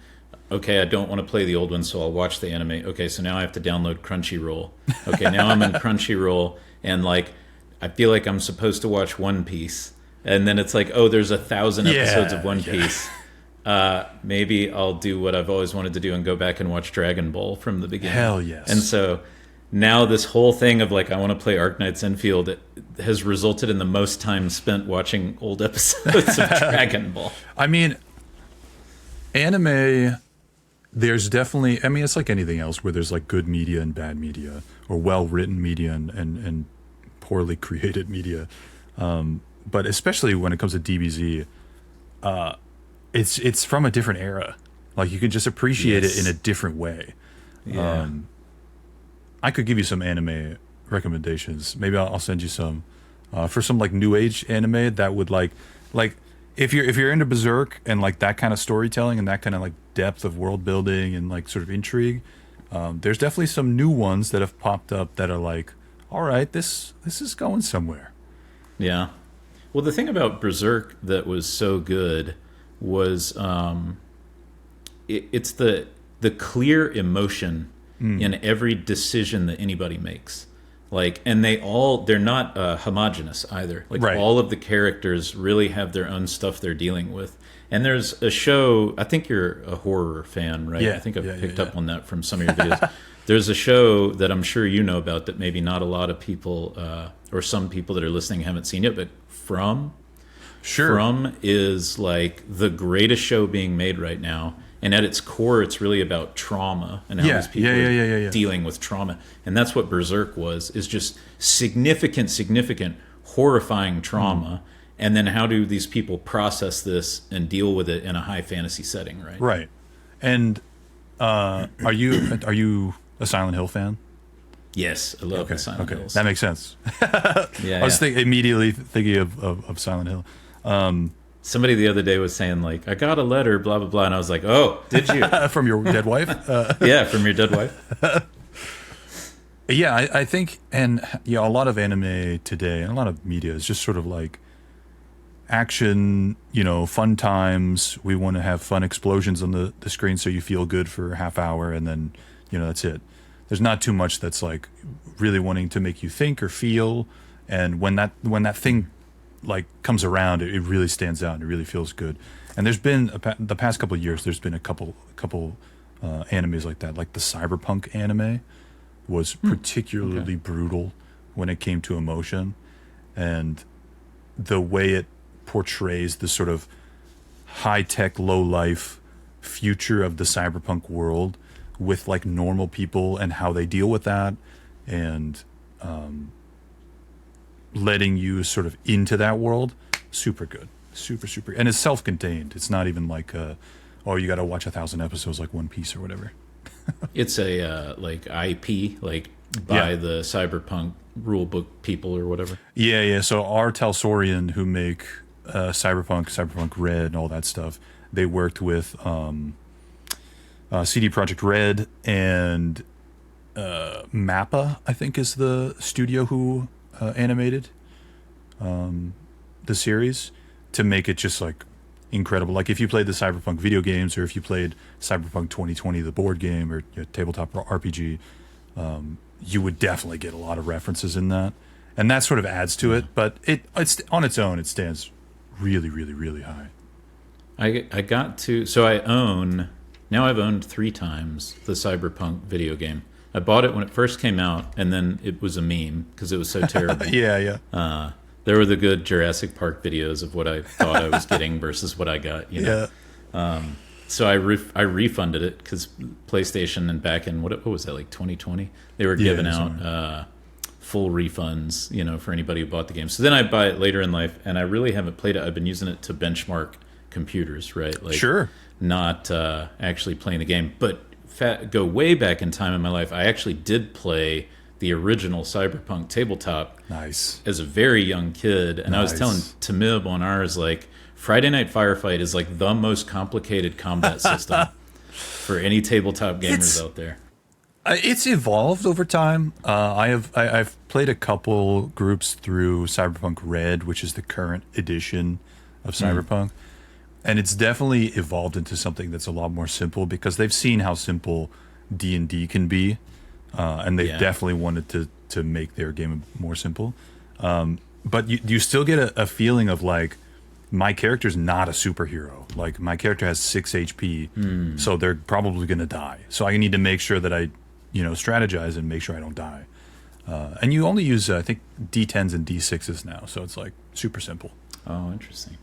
Okay, I don't want to play the old one, so I'll watch the anime. Okay, so now I have to download Crunchyroll. Okay, now I'm in Crunchyroll, and like I feel like I'm supposed to watch One Piece, and then it's like, oh, there's 1,000 episodes of One Piece. Maybe I'll do what I've always wanted to do and go back and watch Dragon Ball from the beginning. Hell yes. And so now this whole thing of like I want to play Arknights Enfield has resulted in the most time spent watching old episodes of Dragon Ball. I mean, Anime, there's definitely, I mean, it's like anything else where there's like good media and bad media, or well-written media and poorly created media. But especially when it comes to DBZ, it's from a different era. Like you can just appreciate it in a different way. Yeah. I could give you some anime recommendations. Maybe I'll send you some for some like new age anime that would like if you're into Berserk and like that kind of storytelling and that kind of like depth of world building and like sort of intrigue. There's definitely some new ones that have popped up that are like, all right, this is going somewhere. Yeah. Well, the thing about Berserk that was so good was it's the clear emotion in every decision that anybody makes. Like, and they're not homogenous either. Like, Right. all of the characters really have their own stuff they're dealing with. And there's a show, I think you're a horror fan, right? Yeah, I think I've yeah, picked yeah, up on that from some of your videos. There's a show that I'm sure you know about that maybe not a lot of people, or some people that are listening haven't seen yet, but From. Sure. From is like the greatest show being made right now. And at its core, it's really about trauma and how Yeah, these people yeah. are dealing with trauma. And that's what Berserk was, is just significant, horrifying trauma. And then how do these people process this and deal with it in a high fantasy setting, right? Right. And are you a Silent Hill fan? Yes, I love the Silent Hills. That makes sense. Yeah, I was immediately thinking of Silent Hill. Somebody the other day was saying, like, I got a letter, blah, blah, blah. And I was like, oh, did you? From your dead wife? Yeah, from your dead wife. Yeah, I think, and a lot of anime today and a lot of media is just sort of like action, fun times. We want to have fun explosions on the screen so you feel good for a half hour and then, that's it. There's not too much that's like really wanting to make you think or feel. And when that thing like comes around, it really stands out and it really feels good. And there's been the past couple of years, there's been a couple animes like that. Like the cyberpunk anime was particularly brutal when it came to emotion, and the way it portrays the sort of high-tech, low-life future of the cyberpunk world with like normal people and how they deal with that, and letting you sort of into that world. Super good. Super. And it's self-contained. It's not even like, you got to watch 1,000 episodes like One Piece or whatever. It's a like IP, like by the cyberpunk rulebook people or whatever. Yeah. So R. Talsorian, who make Cyberpunk Red, and all that stuff, they worked with CD Projekt Red, and Mappa, I think, is the studio who animated the series, to make it just like incredible. Like if you played the Cyberpunk video games, or if you played Cyberpunk 2020, the board game, or tabletop RPG, you would definitely get a lot of references in that, and that sort of adds to it. But it's on its own, it stands really, really, really high. I've owned 3 times the Cyberpunk video game. I bought it when it first came out, and then it was a meme because it was so terrible. Yeah. There were the good Jurassic Park videos of what I thought I was getting versus what I got. Yeah. So I refunded it because PlayStation, and back in what was that, like 2020, they were giving out full refunds, for anybody who bought the game. So then I buy it later in life, and I really haven't played it. I've been using it to benchmark computers, right? Like, sure. Not actually playing the game, but go way back in time in my life, I actually did play the original Cyberpunk tabletop. Nice. As a very young kid, and I was telling Tamib on ours, like, Friday Night Firefight is like the most complicated combat system for any tabletop gamers out there. It's evolved over time. I've played a couple groups through Cyberpunk Red, which is the current edition of Cyberpunk. And it's definitely evolved into something that's a lot more simple, because they've seen how simple D&D can be, and they've definitely wanted to make their game more simple. But you still get a feeling of like, my character's not a superhero. Like, my character has 6 HP, so they're probably going to die. So I need to make sure that I, strategize and make sure I don't die. And you only use, I think, D10s and D6s now, so it's like super simple. Oh, interesting.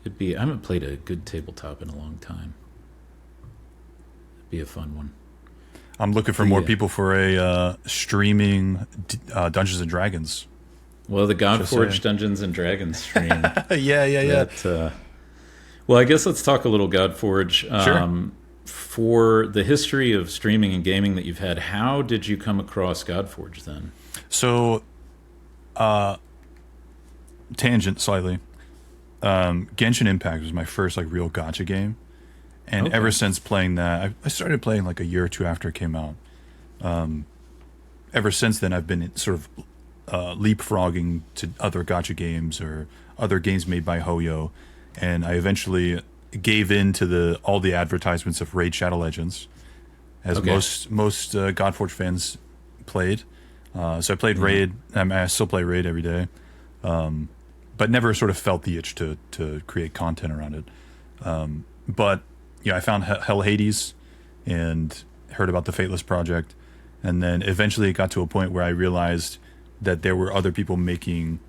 I haven't played a good tabletop in a long time. It'd be a fun one. I'm looking for more people for a streaming Dungeons and Dragons. Well, the Godforge Dungeons and Dragons stream. yeah. Well, I guess let's talk a little Godforge. Sure. For the history of streaming and gaming that you've had, how did you come across Godforge then? So, tangent slightly. Genshin Impact was my first like real gacha game, and ever since playing that, I started playing like a year or two after it came out. Ever since then, I've been sort of leapfrogging to other gacha games or other games made by Hoyo, and I eventually gave in to all the advertisements of Raid Shadow Legends, as most Godforge fans played. So I played Raid. I still play Raid every day, but never sort of felt the itch to create content around it. But I found Hell Hades and heard about the Fateless project, and then eventually it got to a point where I realized that there were other people making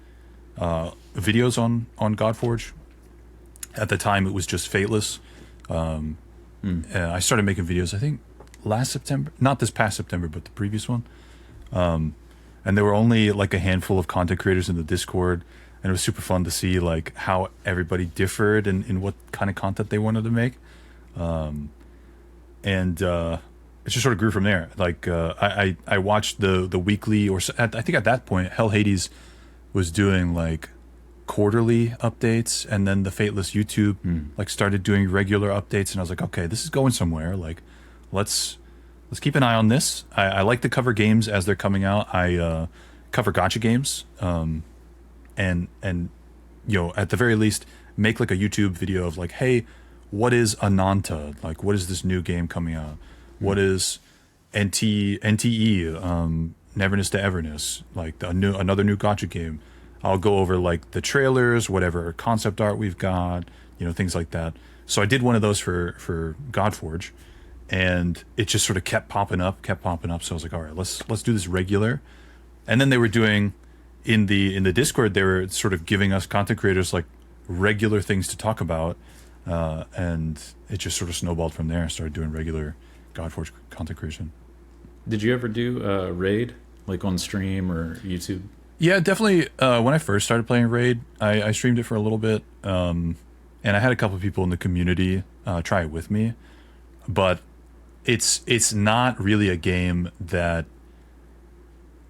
videos on Godforge. At the time, it was just Fateless. I started making videos, I think, last September. Not this past September, but the previous one. And there were only like a handful of content creators in the Discord, and it was super fun to see like how everybody differed in what kind of content they wanted to make. And it just sort of grew from there. Like I watched the weekly, or I think at that point, Hell Hades was doing like quarterly updates, and then the Fateless YouTube like started doing regular updates, and I was like, okay, this is going somewhere. Like, let's keep an eye on this. I like to cover games as they're coming out. I cover gacha games, and at the very least, make like a YouTube video of like, hey, what is Ananta? Like, what is this new game coming out? What is NTE? Neverness to Everness, like another new gacha game. I'll go over like the trailers, whatever concept art we've got, things like that. So I did one of those for Godforge, and it just sort of kept popping up. So I was like, all right, let's do this regular. And then they were doing in the Discord, they were sort of giving us content creators like regular things to talk about, and it just sort of snowballed from there. I started doing regular Godforge content creation. Did you ever do Raid, like on stream or YouTube? Yeah, definitely. When I first started playing Raid, I streamed it for a little bit, and I had a couple of people in the community try it with me. But it's not really a game that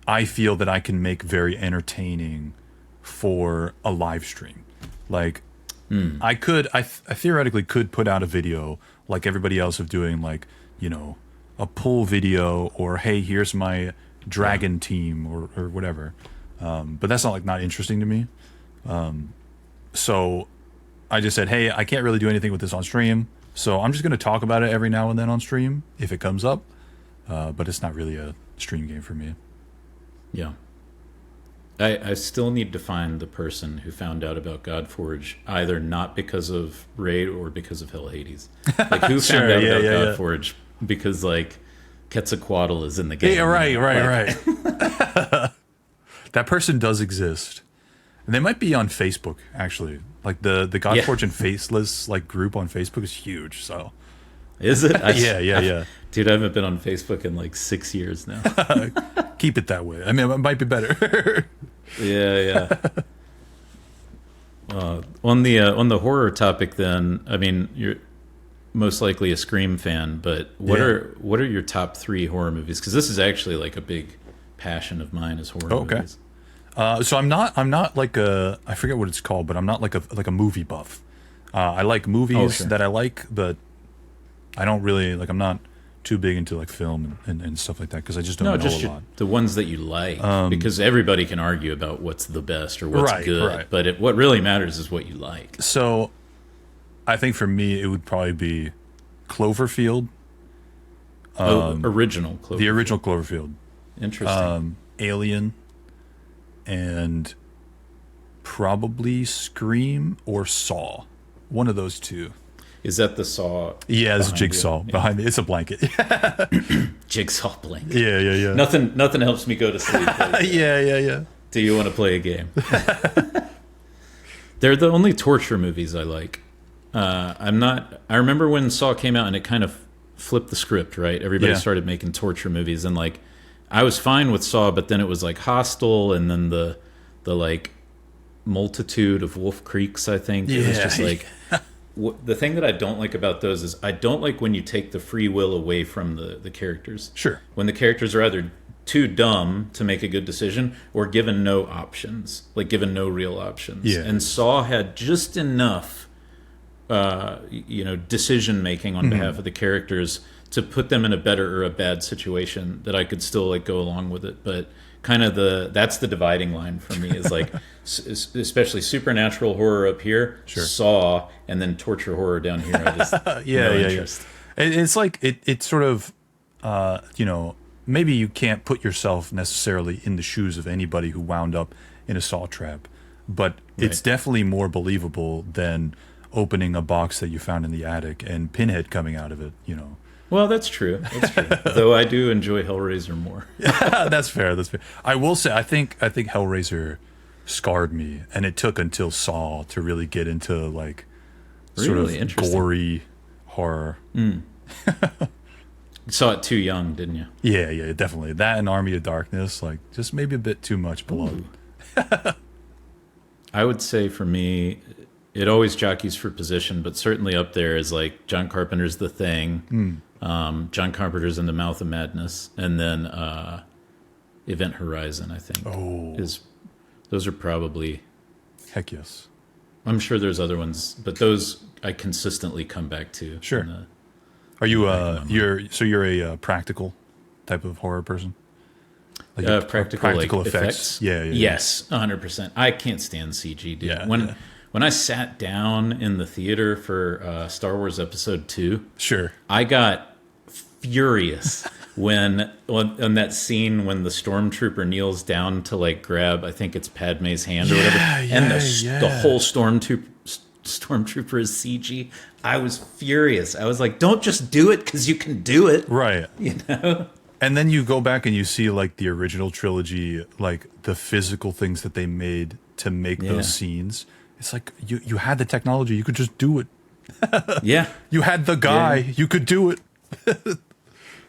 I feel that I can make very entertaining for a live stream. Like, I theoretically could put out a video like everybody else of doing like, a pull video, or hey, here's my dragon team or whatever. But that's not interesting to me. So I just said, hey, I can't really do anything with this on stream, so I'm just going to talk about it every now and then on stream if it comes up. But it's not really a stream game for me. Yeah. I still need to find the person who found out about Godforge, either not because of Raid or because of Hell Hades. Like, who found out about Godforge because, like, Quetzalcoatl is in the game. Yeah, right. That person does exist. And they might be on Facebook, actually. Like, the Godforge and Faceless, like, group on Facebook is huge, so... Is it? Yeah. Dude, I haven't been on Facebook in, like, 6 years now. Keep it that way. I mean, it might be better. Yeah. On the horror topic, then, I mean, you're most likely a Scream fan, but what are your top 3 horror movies? Because this is actually like a big passion of mine, is horror movies. So I'm not like I forget what it's called, but I'm not like a movie buff. I like movies that I like, but I don't really like. I'm not too big into like film and stuff like that, because I just don't know a lot. The ones that you like, because everybody can argue about what's the best or what's good, but what really matters is what you like. So I think for me it would probably be Cloverfield. Original Cloverfield. The original Cloverfield. Interesting. Alien, and probably Scream or Saw. One of those two. Is that the Saw? Yeah, it's Jigsaw behind me. It's a blanket. Jigsaw blanket. Yeah. Nothing helps me go to sleep. Yeah. Do you want to play a game? They're the only torture movies I like. I remember when Saw came out and it kind of flipped the script, right? Everybody started making torture movies, and like I was fine with Saw, but then it was like Hostel, and then the like Multitude of Wolf Creeks, I think. It was just like the thing that I don't like about those is I don't like when you take the free will away from the characters. Sure. When the characters are either too dumb to make a good decision or given no options, like given no real options. Yeah. And Saw had just enough decision making on behalf of the characters to put them in a better or a bad situation that I could still like go along with it. But kind of that's the dividing line for me is like especially supernatural horror up here, Saw, and then torture horror down here. I just interest. It's like it sort of maybe you can't put yourself necessarily in the shoes of anybody who wound up in a Saw trap, but it's definitely more believable than opening a box that you found in the attic and Pinhead coming out of it, Well, that's true. That's true. Though I do enjoy Hellraiser more. That's fair. I will say, I think Hellraiser scarred me, and it took until Saw to really get into like sort of gory horror. You saw it too young, didn't you? Yeah, definitely. That and Army of Darkness, like just maybe a bit too much blood. I would say for me, it always jockeys for position, but certainly up there is like John Carpenter's The Thing, John Carpenter's In the Mouth of Madness, and then Event Horizon, I think. Those are probably... Heck yes. I'm sure there's other ones, but those I consistently come back to. Sure. Are you you're a practical type of horror person? Like practical effects? Yeah. Yes, 100%. I can't stand CG, dude. Yeah, when I sat down in the theater for Star Wars Episode 2, I got furious when on that scene when the stormtrooper kneels down to like grab, I think it's Padme's hand or whatever, and the whole stormtrooper is CG. I was furious. I was like, don't just do it because you can do it. Right. And then you go back and you see like the original trilogy, like the physical things that they made to make those scenes. It's like you had the technology, you could just do it. You had the guy, you could do it.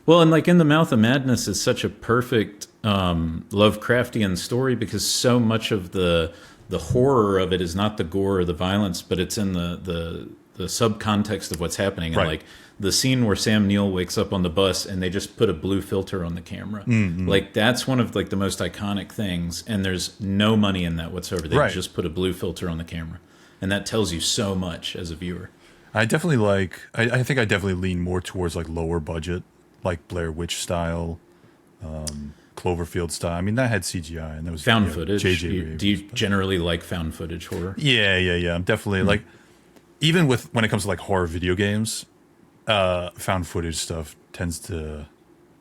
Well, and like In the Mouth of Madness is such a perfect Lovecraftian story because so much of the horror of it is not the gore or the violence, but it's in the subcontext of what's happening. And like the scene where Sam Neill wakes up on the bus and they just put a blue filter on the camera. Like that's one of like the most iconic things, and there's no money in that whatsoever. They just put a blue filter on the camera, and that tells you so much as a viewer. I definitely like I think I definitely lean more towards like lower budget, like Blair Witch style, Cloverfield style. I mean, that had CGI and that was found footage. JJ do you generally like found footage horror? Yeah. I'm definitely like, even when it comes to like horror video games, found footage stuff tends to,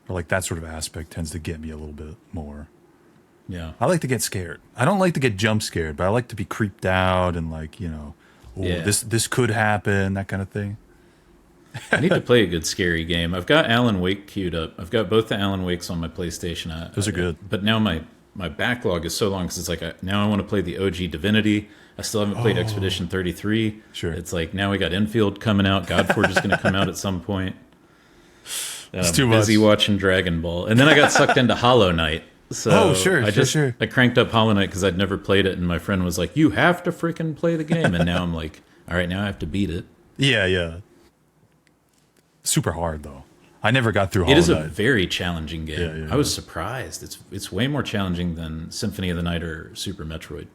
or like that sort of aspect tends to get me a little bit more. Yeah. I like to get scared. I don't like to get jump scared, but I like to be creeped out and like, this could happen, that kind of thing. I need to play a good scary game. I've got Alan Wake queued up. I've got both the Alan Wakes on my PlayStation. Those are good. But now my backlog is so long because it's like now I want to play the OG Divinity. I still haven't played Expedition 33. Sure. It's like now we got Enfield coming out. Godforge is going to come out at some point. It's I'm too busy much. watching Dragon Ball. And then I got sucked into Hollow Knight. So I cranked up Hollow Knight because I'd never played it, and my friend was like, "You have to freaking play the game." And now I'm like, "All right, now I have to beat it." Yeah. Super hard though. I never got through Hollow Knight. It is a very challenging game. Yeah. I was surprised. It's way more challenging than Symphony of the Night or Super Metroid.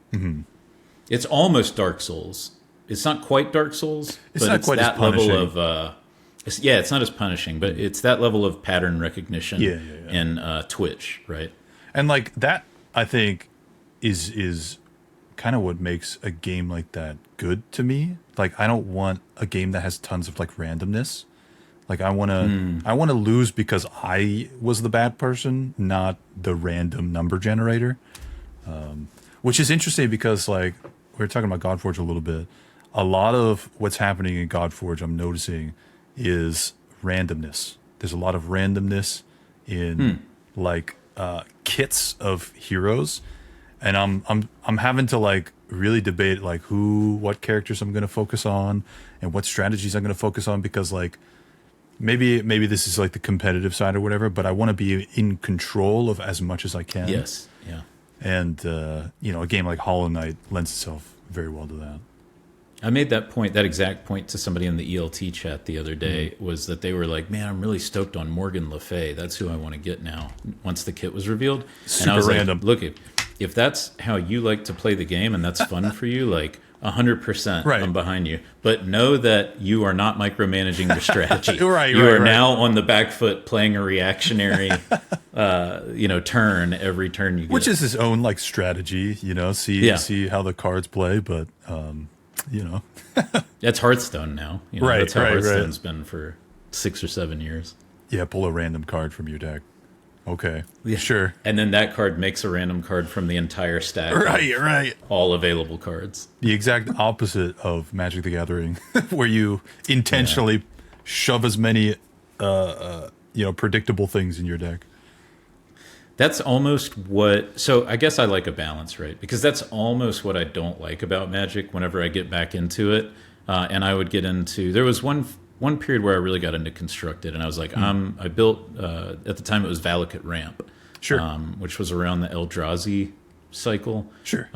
It's almost Dark Souls. It's not quite Dark Souls, but not it's quite that as punishing. level of. It's not as punishing, but it's that level of pattern recognition and Twitch, right? And like that, I think, is kind of what makes a game like that good to me. Like I don't want a game that has tons of like randomness. Like I want to lose because I was the bad person, not the random number generator. Which is interesting because like we were talking about Godforge a little bit. A lot of what's happening in Godforge, I'm noticing, is randomness. There's a lot of randomness in like kits of heroes, and I'm having to like really debate like what characters I'm going to focus on and what strategies I'm going to focus on, because like maybe this is like the competitive side or whatever, but I want to be in control of as much as I can. Yes. Yeah. And you know, a game like Hollow Knight lends itself very well to that. I made that exact point to somebody in the ELT chat the other day, was that they were like, man, I'm really stoked on Morgan Le Fay. That's who I want to get now once the kit was revealed. Super and I was random. Like, look, if that's how you like to play the game and that's fun for you, like 100% Right. I'm behind you. But know that you are not micromanaging your strategy. You Right. are now on the back foot playing a reactionary turn every turn you get. Which is his own like strategy, you know, see how the cards play, but you know. That's Hearthstone now. You know, Right, that's how right, Hearthstone's been for 6 or 7 years. Yeah, pull a random card from your deck. Okay. Yeah. Sure. And then that card makes a random card from the entire stack. Right. All available cards. The exact opposite of Magic the Gathering, where you intentionally shove as many predictable things in your deck. That's almost what... So I guess I like a balance, right? Because that's almost what I don't like about Magic whenever I get back into it. And I would get into... There was one period where I really got into Constructed, and I was like, I built... at the time, it was Valakut Ramp. Sure. Which was around the Eldrazi cycle. Sure.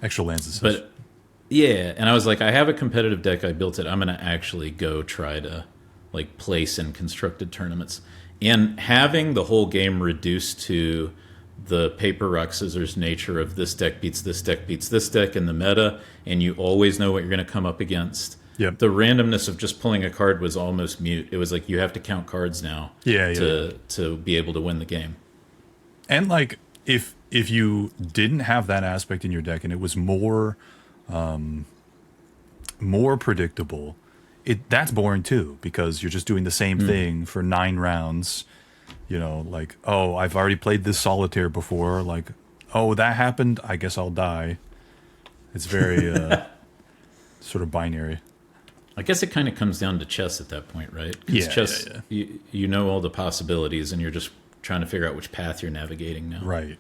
Extra lands and such. But, yeah, and I was like, I have a competitive deck. I built it. I'm going to actually go try to, like, place in Constructed tournaments. And having the whole game reduced to the paper, rock, scissors nature of this deck beats this deck beats this deck in the meta, and you always know what you're going to come up against. Yep. The randomness of just pulling a card was almost mute. It was like you have to count cards now to be able to win the game. And like if you didn't have that aspect in your deck and it was more predictable, that's boring too, because you're just doing the same thing for 9 rounds. You know, like, oh, I've already played this solitaire before. Like, oh, that happened. I guess I'll die. It's very sort of binary. I guess it kind of comes down to chess at that point, right? 'Cause chess, you know all the possibilities, and you're just trying to figure out which path you're navigating now. Right.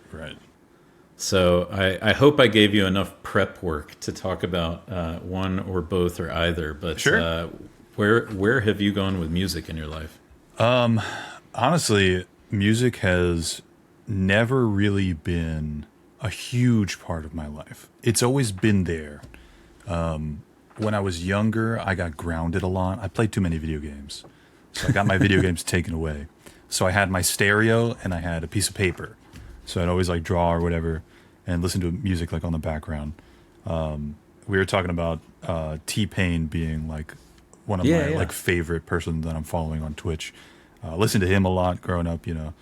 So I hope I gave you enough prep work to talk about one or both or either. But sure. Where have you gone with music in your life? Honestly, music has never really been a huge part of my life. It's always been there. When I was younger, I got grounded a lot. I played too many video games. So I got my video games taken away. So I had my stereo and I had a piece of paper. So I'd always like draw or whatever and listen to music like on the background. We were talking about T-Pain being like one of my like favorite person that I'm following on Twitch. Listened to him a lot growing up, you know.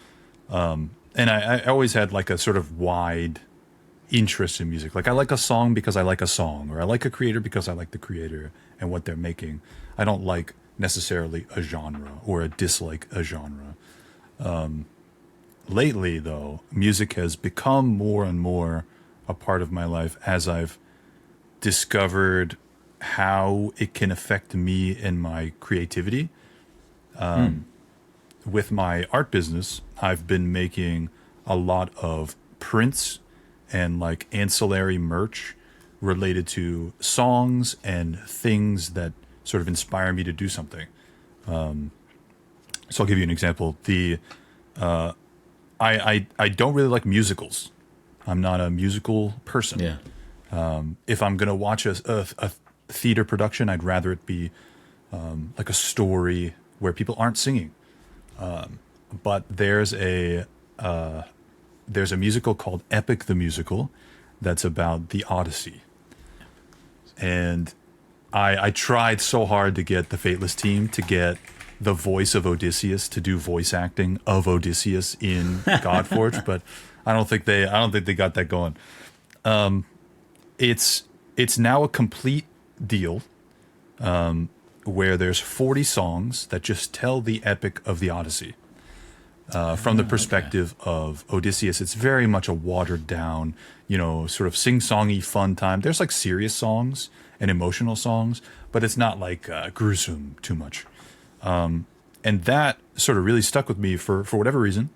And I always had like a sort of wide interest in music. Like I like a song because I like a song, or I like a creator because I like the creator and what they're making. I don't like necessarily a genre or dislike a genre. Lately, though, music has become more and more a part of my life as I've discovered how it can affect me and my creativity. With my art business, I've been making a lot of prints and like ancillary merch related to songs and things that sort of inspire me to do something. So I'll give you an example. I don't really like musicals. I'm not a musical person. Yeah. If I'm gonna watch a theater production, I'd rather it be like a story where people aren't singing. But there's a musical called Epic the Musical that's about the Odyssey. And I tried so hard to get the Fateless team to get the voice of Odysseus to do voice acting of Odysseus in Godforge, but I don't think they got that going. It's now a complete deal where there's 40 songs that just tell the epic of the Odyssey. From the perspective of Odysseus, it's very much a watered down, you know, sort of sing-songy fun time. There's like serious songs and emotional songs, but it's not like gruesome too much. And that sort of really stuck with me for whatever reason.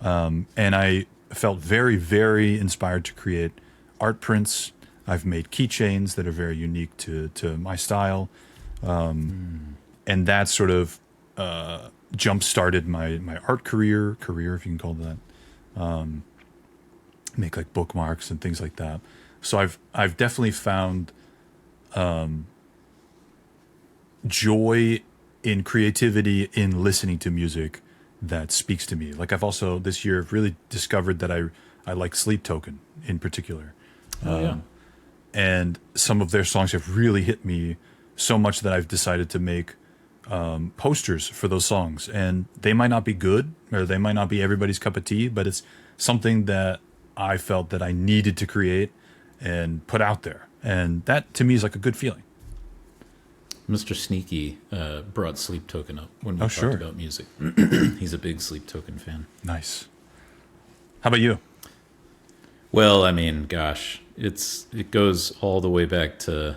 And I felt very, very inspired to create art prints I've made keychains that are very unique to my style. And that sort of jump-started my art career, if you can call it that. Make like bookmarks and things like that. So I've definitely found joy in creativity in listening to music that speaks to me. Like I've also this year really discovered that I like Sleep Token in particular. And some of their songs have really hit me so much that I've decided to make posters for those songs. And they might not be good, or they might not be everybody's cup of tea, but it's something that I felt that I needed to create and put out there. And that to me is like a good feeling. Mr. Sneaky brought Sleep Token up when we talked about music. He's a big Sleep Token fan. Nice. How about you? Well, I mean, gosh, it goes all the way back to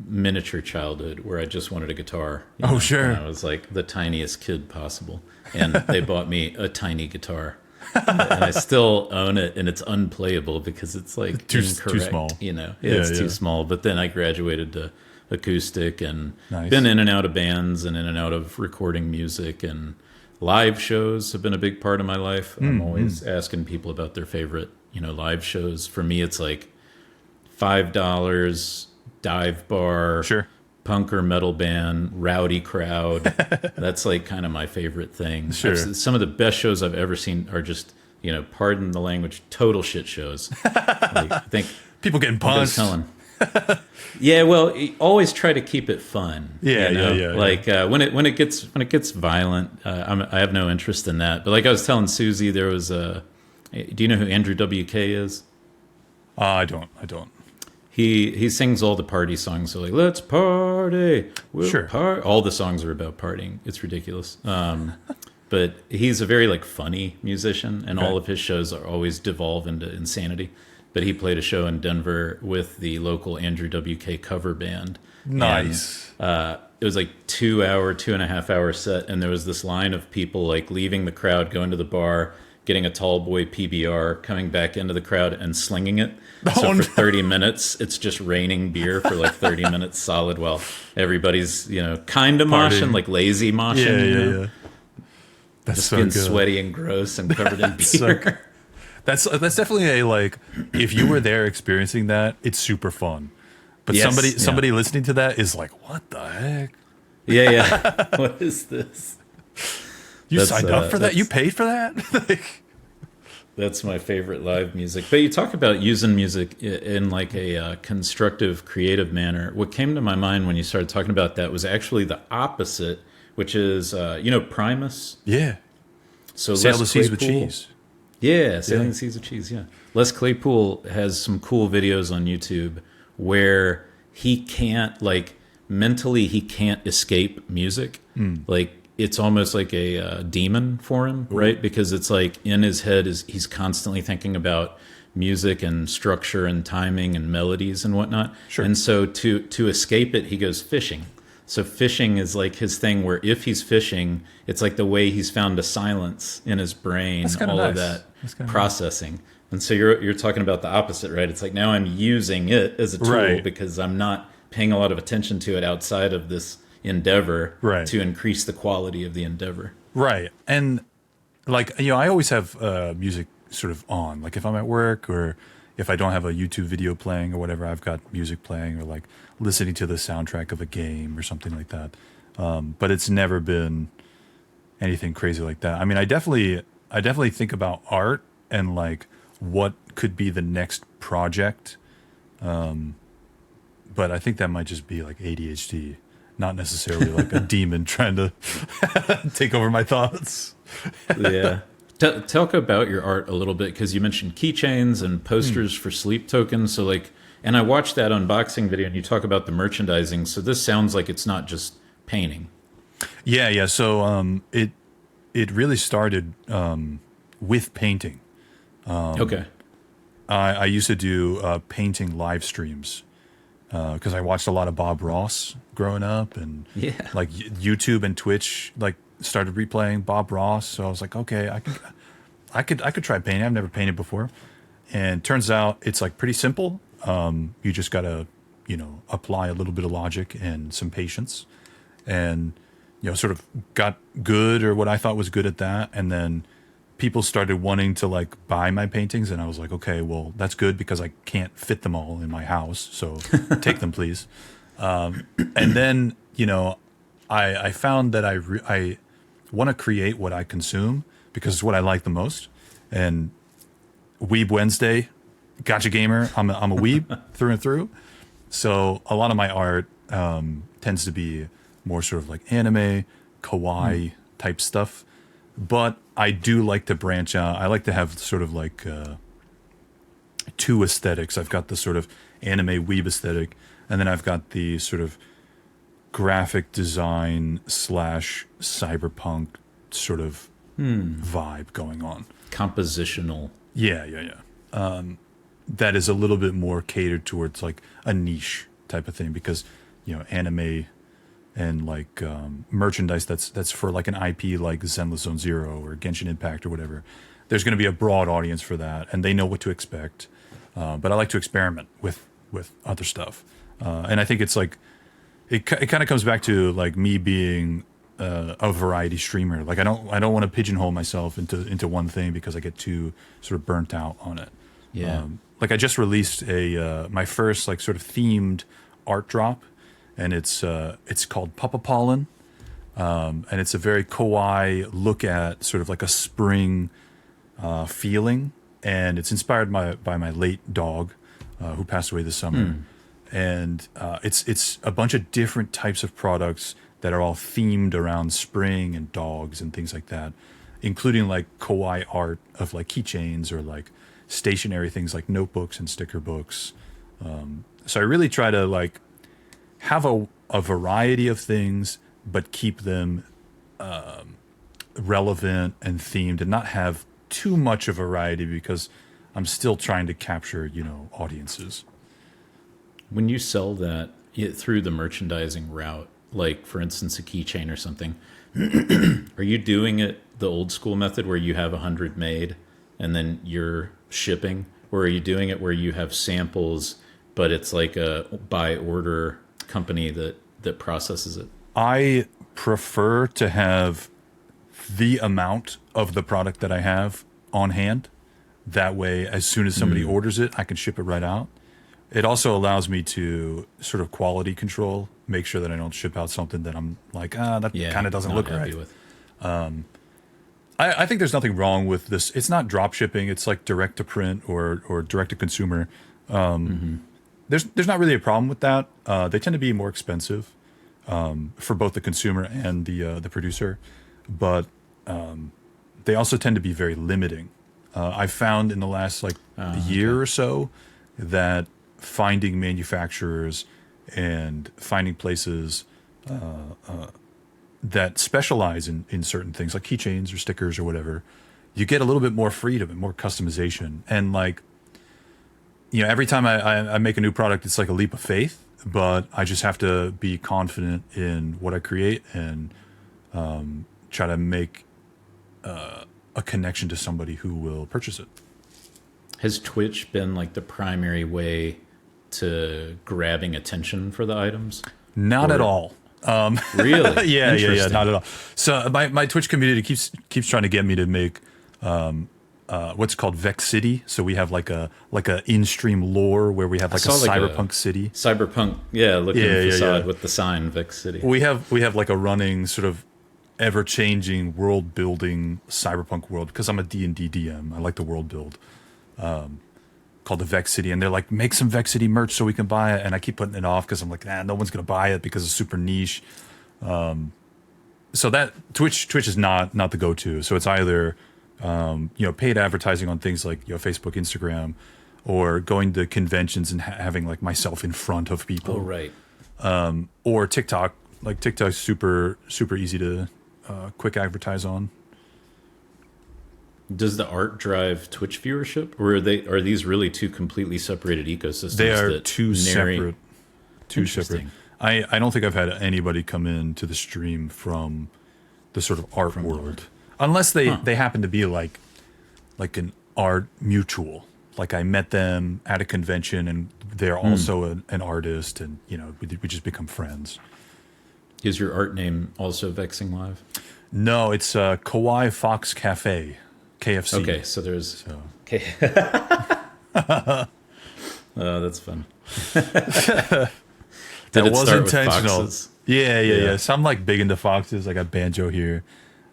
miniature childhood where I just wanted a guitar. Sure. I was like the tiniest kid possible. And they bought me a tiny guitar. And I still own it, and it's unplayable because it's like too incorrect. small. It's too small. But then I graduated to acoustic and nice. Been in and out of bands and in and out of recording music, and live shows have been a big part of my life. I'm always asking people about their favorite, live shows. For me, it's like $5, dive bar, punk or metal band, rowdy crowd. That's like kind of my favorite thing. Sure. Some of the best shows I've ever seen are just, pardon the language, total shit shows. Like, I think people getting punched. Yeah, well, always try to keep it fun. Yeah. Like when it gets violent, I have no interest in that. But like I was telling Susie, there was do you know who Andrew WK is? I don't. He sings all the party songs. So like, let's party. All the songs are about partying. It's ridiculous. But he's a very like funny musician, and all of his shows are always devolve into insanity. But he played a show in Denver with the local Andrew WK cover band. Nice. And, it was like 2.5 hour set, and there was this line of people like leaving the crowd, going to the bar, getting a tall boy PBR, coming back into the crowd and slinging it. So for 30 minutes, it's just raining beer for like 30 minutes solid while everybody's, kind of moshing, like lazy moshing. Yeah. That's just so getting good. Sweaty and gross and covered in beer. That's definitely a like. If you were there experiencing that, it's super fun. But somebody listening to that is like, what the heck? Yeah. What is this? You signed up for that? You paid for that? That's my favorite live music. But you talk about using music in like a constructive, creative manner. What came to my mind when you started talking about that was actually the opposite, which is Primus. Yeah. So Sail the Seas with Cheese. Yeah, Sailing the Seas with Cheese, yeah. Les Claypool has some cool videos on YouTube where he can't, like, mentally he can't escape music. Like, it's almost like a demon for him, right? Because it's like in his head, he's constantly thinking about music and structure and timing and melodies and whatnot. Sure. And so to escape it, he goes fishing. So fishing is like his thing where if he's fishing, it's like the way he's found a silence in his brain, all of that processing. Nice. And so you're talking about the opposite, right? It's like now I'm using it as a tool because I'm not paying a lot of attention to it outside of this endeavor to increase the quality of the endeavor. Right. And like, I always have music sort of on. Like if I'm at work or if I don't have a YouTube video playing or whatever, I've got music playing or like listening to the soundtrack of a game or something like that. But it's never been anything crazy like that. I mean, I definitely think about art and like what could be the next project. But I think that might just be like ADHD, not necessarily like a demon trying to take over my thoughts. Yeah. Talk about your art a little bit, because you mentioned keychains and posters for Sleep Tokens. So like, and I watched that unboxing video and you talk about the merchandising. So this sounds like it's not just painting. Yeah. So it really started with painting. Okay. I used to do painting live streams because I watched a lot of Bob Ross growing up, and like YouTube and Twitch like started replaying Bob Ross. So I was like, okay, I could try painting. I've never painted before, and turns out it's like pretty simple. You just got to, apply a little bit of logic and some patience, and, sort of got good, or what I thought was good at that. And then people started wanting to like buy my paintings, and I was like, okay, well, that's good because I can't fit them all in my house. So take them, please. And then, I found that I want to create what I consume because it's what I like the most. And Weeb Wednesday, gotcha gamer. I'm a weeb through and through. So a lot of my art tends to be more sort of like anime, kawaii type stuff. But I do like to branch out. I like to have sort of like two aesthetics. I've got the sort of anime weeb aesthetic, and then I've got the sort of graphic design / cyberpunk sort of vibe going on. Compositional. Yeah. That is a little bit more catered towards like a niche type of thing, because anime and like merchandise that's for like an IP like Zenless Zone Zero or Genshin Impact or whatever, there's going to be a broad audience for that, and they know what to expect. But I like to experiment with other stuff, and I think it's like it kind of comes back to like me being a variety streamer. Like I don't want to pigeonhole myself into one thing because I get too sort of burnt out on it. Yeah. Like I just released my first like sort of themed art drop, and it's called Papa Pollen, and it's a very kawaii look at sort of like a spring feeling, and it's inspired by my late dog who passed away this summer, and it's a bunch of different types of products that are all themed around spring and dogs and things like that, including like kawaii art of like keychains or like stationary things like notebooks and sticker books. So I really try to like have a variety of things, but keep them relevant and themed, and not have too much of variety because I'm still trying to capture, audiences. When you sell that through the merchandising route, like for instance a keychain or something, are you doing it the old school method where you have 100 made and then you're shipping, or are you doing it where you have samples but it's like a by order company that processes it? I prefer to have the amount of the product that I have on hand. That way, as soon as somebody orders it, I can ship it right out. It also allows me to sort of quality control, make sure that I don't ship out something that I'm like, that kind of doesn't look right. With. I think there's nothing wrong with this. It's not drop shipping. It's like direct to print or direct to consumer. There's not really a problem with that. They tend to be more expensive for both the consumer and the producer, but they also tend to be very limiting. I've found in the last year or so that finding manufacturers and finding places that specialize in certain things like keychains or stickers or whatever, you get a little bit more freedom and more customization. And like, every time I make a new product, it's like a leap of faith, but I just have to be confident in what I create and try to make a connection to somebody who will purchase it. Has Twitch been like the primary way to grabbing attention for the items? Not at all. Really? yeah, not at all. So my Twitch community keeps trying to get me to make what's called Vex City. So we have like a in-stream lore where we have like a cyberpunk city. Cyberpunk, looking facade with the sign Vex City. We have like a running sort of ever-changing world-building cyberpunk world, because I'm a D&D DM. I like the world build. Called the Vex City, and they're like, make some Vex City merch so we can buy it, and I keep putting it off because I'm like, no one's gonna buy it because it's super niche. So that Twitch is not the go-to. So it's either paid advertising on things like Facebook, Instagram, or going to conventions and having like myself in front of people. Oh, right. Or TikTok. Like TikTok's super easy to quick advertise on. Does the art drive Twitch viewership, or are these really two completely separated ecosystems? They are two separate. I don't think I've had anybody come in to the stream from the sort of art world, unless they happen to be like an art mutual. like I met them at a convention, and they're also an artist, and we just become friends. Is your art name also VexingLive? No, it's Kawaii Fox Cafe, KFC. Okay, so there's okay. That's fun. Did it was start with intentional. foxes? Yeah. So I'm like big into foxes. I got Banjo here.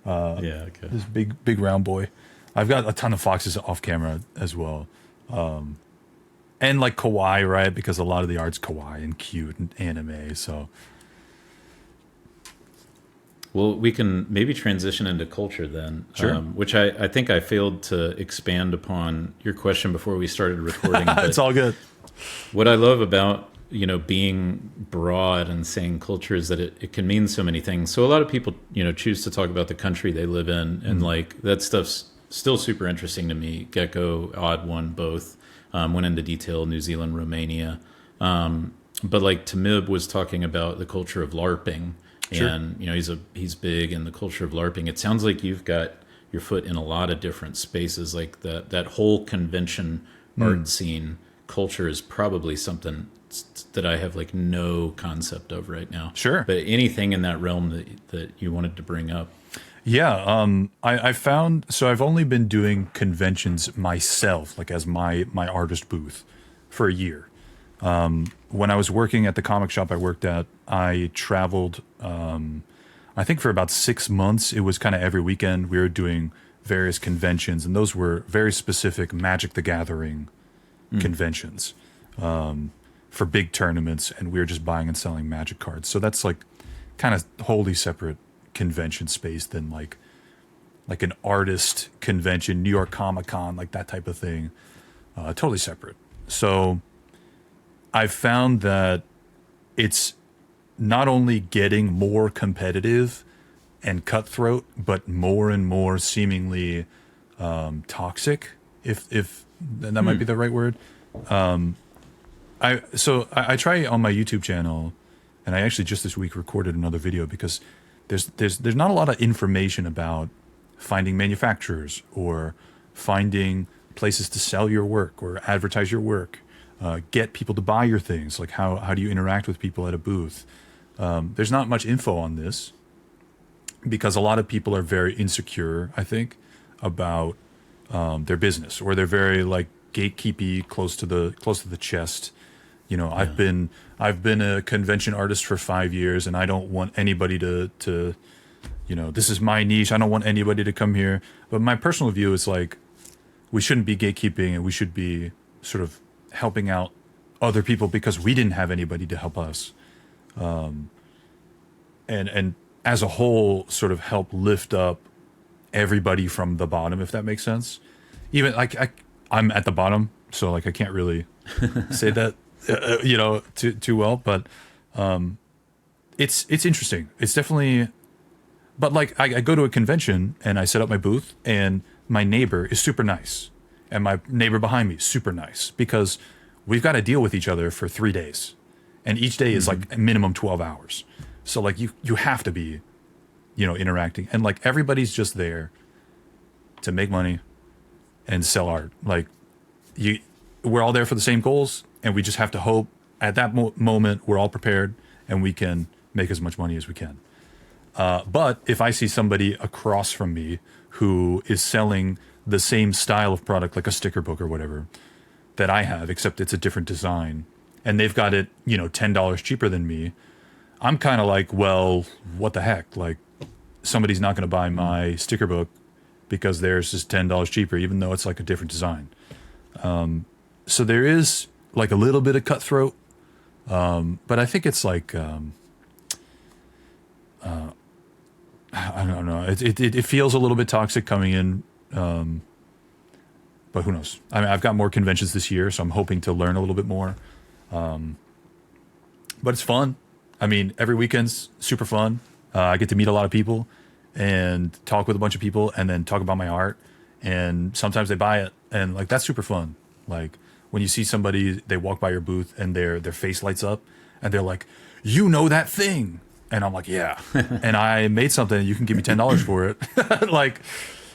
Okay. This big round boy. I've got a ton of foxes off camera as well. And like kawaii, right? Because a lot of the art's kawaii and cute and anime. So, well, we can maybe transition into culture then. Sure. Which I think I failed to expand upon your question before we started recording. It's all good. What I love about being broad and saying culture is that it can mean so many things. So a lot of people choose to talk about the country they live in, and like that stuff's still super interesting to me. Gecko, Odd One, both went into detail. New Zealand, Romania, but like Tamib was talking about the culture of LARPing, Sure. and he's big in the culture of LARPing. It sounds like you've got your foot in a lot of different spaces, like that whole convention art scene culture is probably something that I have like no concept of right now. Sure. But anything in that realm that you wanted to bring up? Yeah, I found, so I've only been doing conventions myself, like as my artist booth, for a year. When I was working at the comic shop I worked at, I traveled, I think for about 6 months. It was kind of every weekend we were doing various conventions, and those were very specific Magic the Gathering conventions for big tournaments, and we were just buying and selling Magic cards. So that's like kind of wholly separate convention space than like an artist convention, New York Comic Con, like that type of thing. Totally separate. So I've found that it's not only getting more competitive and cutthroat, but more and more seemingly toxic, if that might be the right word. I try on my YouTube channel, and I actually just this week recorded another video because there's not a lot of information about finding manufacturers or finding places to sell your work or advertise your work, get people to buy your things. Like how do you interact with people at a booth? There's not much info on this because a lot of people are very insecure, I think, about their business, or they're very like gatekeepy, close to the chest. I've been a convention artist for 5 years, and I don't want anybody to this is my niche. I don't want anybody to come here. But my personal view is like, we shouldn't be gatekeeping, and we should be sort of helping out other people because we didn't have anybody to help us. And as a whole, sort of help lift up everybody from the bottom, if that makes sense. Even like I'm at the bottom, so like I can't really say that too well, but it's interesting. It's definitely, but like I go to a convention and I set up my booth, and my neighbor is super nice, and my neighbor behind me is super nice, because we've got to deal with each other for 3 days, and each day is like a minimum 12 hours. So like you have to be, interacting, and like everybody's just there to make money and sell art. Like we're all there for the same goals, and we just have to hope at that moment we're all prepared and we can make as much money as we can. But if I see somebody across from me who is selling the same style of product, like a sticker book or whatever, that I have, except it's a different design, and they've got it, $10 cheaper than me, I'm kind of like, well, what the heck? Like, somebody's not going to buy my sticker book because theirs is $10 cheaper, even though it's like a different design. So there is like a little bit of cutthroat, but I think it's like, I don't know. It feels a little bit toxic coming in, but who knows? I mean, I've got more conventions this year, so I'm hoping to learn a little bit more. But it's fun. I mean, every weekend's super fun. I get to meet a lot of people and talk with a bunch of people, and then talk about my art. And sometimes they buy it, and like that's super fun. Like when you see somebody, they walk by your booth and their face lights up, and they're like, that thing. And I'm like, yeah. And I made something, and you can give me $10 for it. Like,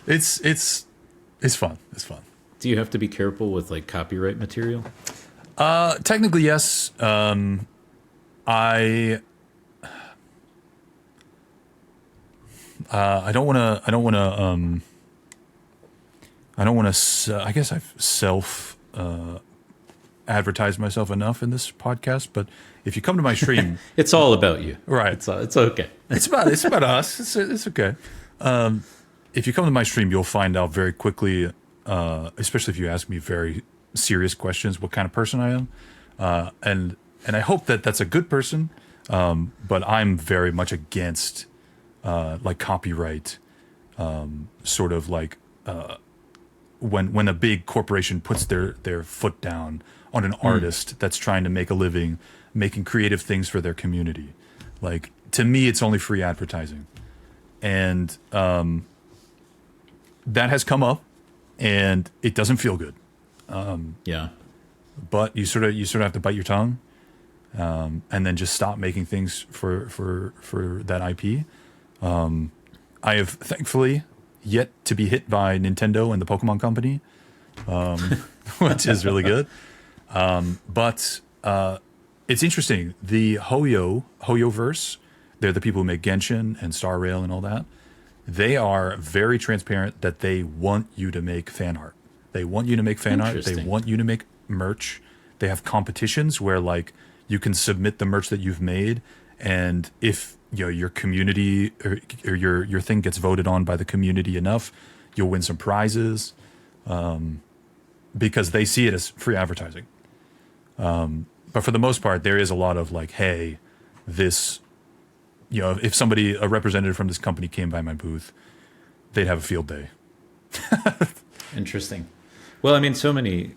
it's fun. It's fun. Do you have to be careful with like copyright material? Technically, yes. I don't want to. I don't want to. I guess I've advertised myself enough in this podcast. But if you come to my stream, It's all about you, right? It's okay. It's about us. It's okay. If you come to my stream, you'll find out very quickly, especially if you ask me very serious questions, what kind of person I am, and I hope that that's a good person. But I'm very much against like copyright, sort of like when a big corporation puts their foot down on an artist that's trying to make a living, making creative things for their community. Like, to me, it's only free advertising, and that has come up, and it doesn't feel good. Yeah. But you sort of have to bite your tongue, and then just stop making things for that IP. I have thankfully yet to be hit by Nintendo and the Pokemon Company, which is really good. But it's interesting. The Hoyoverse, they're the people who make Genshin and Star Rail and all that. They are very transparent that they want you to make fan art. They want you to make fan art. They want you to make merch. They have competitions where like you can submit the merch that you've made, and if your community or your thing gets voted on by the community enough, you'll win some prizes, because they see it as free advertising. But for the most part, there is a lot of like, hey, this, if a representative from this company came by my booth, they'd have a field day. Interesting. Well, I mean, so many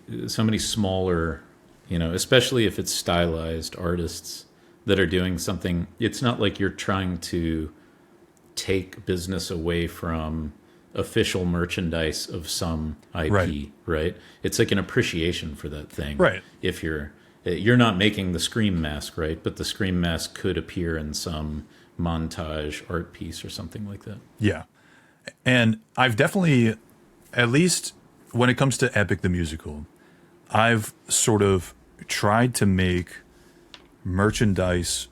smaller, especially if it's stylized artists that are doing something. It's not like you're trying to take business away from official merchandise of some IP, right? It's like an appreciation for that thing. Right. If you're not making the Scream mask, right? But the Scream mask could appear in some montage art piece or something like that. Yeah. And I've definitely, at least when it comes to Epic the Musical, I've sort of tried to make merchandise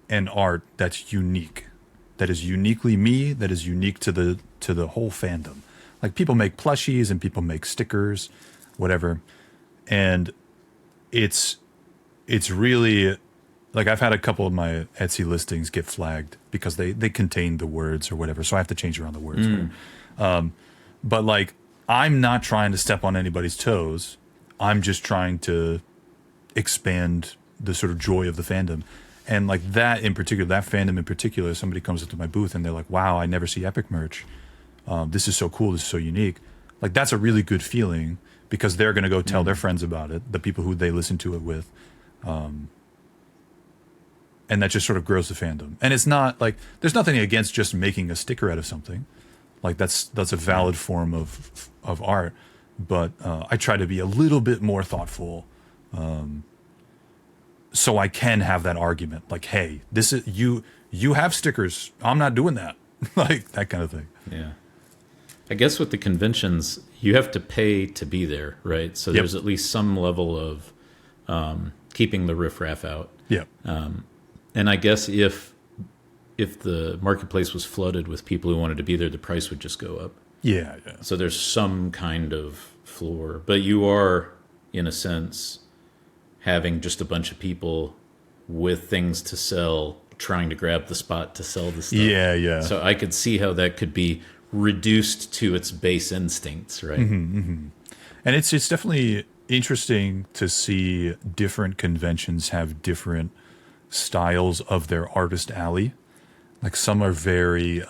and art that's unique, that is uniquely me, that is unique to the whole fandom. Like, people make plushies and people make stickers, whatever. And it's really, like, I've had a couple of my Etsy listings get flagged because they contain the words or whatever, so I have to change around the words. But like, I'm not trying to step on anybody's toes. I'm just trying to expand the sort of joy of the fandom. And like that in particular, that fandom in particular, somebody comes up to my booth and they're like, wow, I never see Epic merch. This is so cool. This is so unique. Like, that's a really good feeling, because they're going to go tell their friends about it, the people who they listen to it with. And that just sort of grows the fandom. And it's not like, there's nothing against just making a sticker out of something. Like, that's a valid form of art. But I try to be a little bit more thoughtful, so I can have that argument. Like, hey, this is you have stickers. I'm not doing that. Like, that kind of thing. Yeah. I guess with the conventions, you have to pay to be there, right? So there's at least some level of keeping the riffraff out. Yeah. And I guess if the marketplace was flooded with people who wanted to be there, the price would just go up. Yeah. So there's some kind of floor, but you are, in a sense, having just a bunch of people with things to sell, trying to grab the spot to sell the stuff. Yeah. So I could see how that could be reduced to its base instincts, right? And it's definitely interesting to see different conventions have different styles of their artist alley. Like, some are very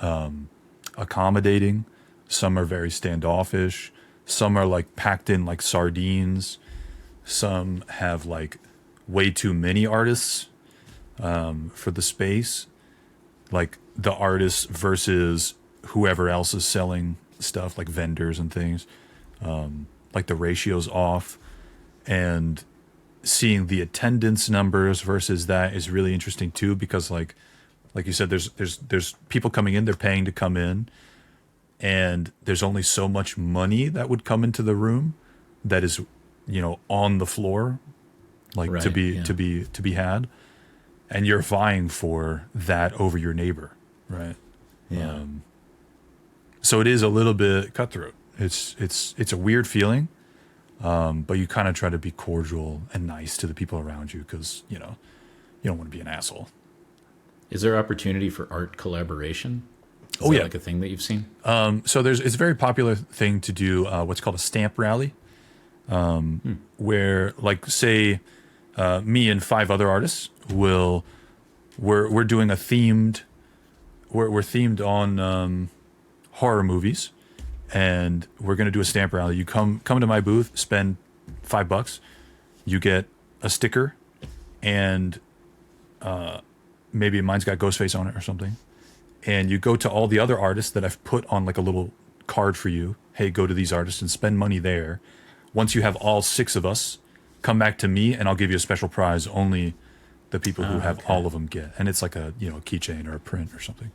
accommodating, some are very standoffish, some are like packed in like sardines, some have like way too many artists for the space, like the artists versus whoever else is selling stuff, like vendors and things. Like, the ratio's off, and seeing the attendance numbers versus that is really interesting too, because like you said, there's people coming in, they're paying to come in, and there's only so much money that would come into the room that is, on the floor, like Right, to be had, and you're vying for that over your neighbor, right? Yeah. So it is a little bit cutthroat. It's a weird feeling, but you kind of try to be cordial and nice to the people around you because you don't want to be an asshole. Is there opportunity for art collaboration? Is Oh, that yeah. like a thing that you've seen? So it's a very popular thing to do what's called a stamp rally, where like say me and 5 other artists we're doing a themed we're themed on horror movies, and we're gonna do a stamp rally. You come to my booth, spend $5, you get a sticker, and maybe mine's got Ghostface on it or something. And you go to all the other artists that I've put on like a little card for you. Hey, go to these artists and spend money there. Once you have all 6 of us, come back to me and I'll give you a special prize. Only the people who have all of them get. And it's like a keychain or a print or something.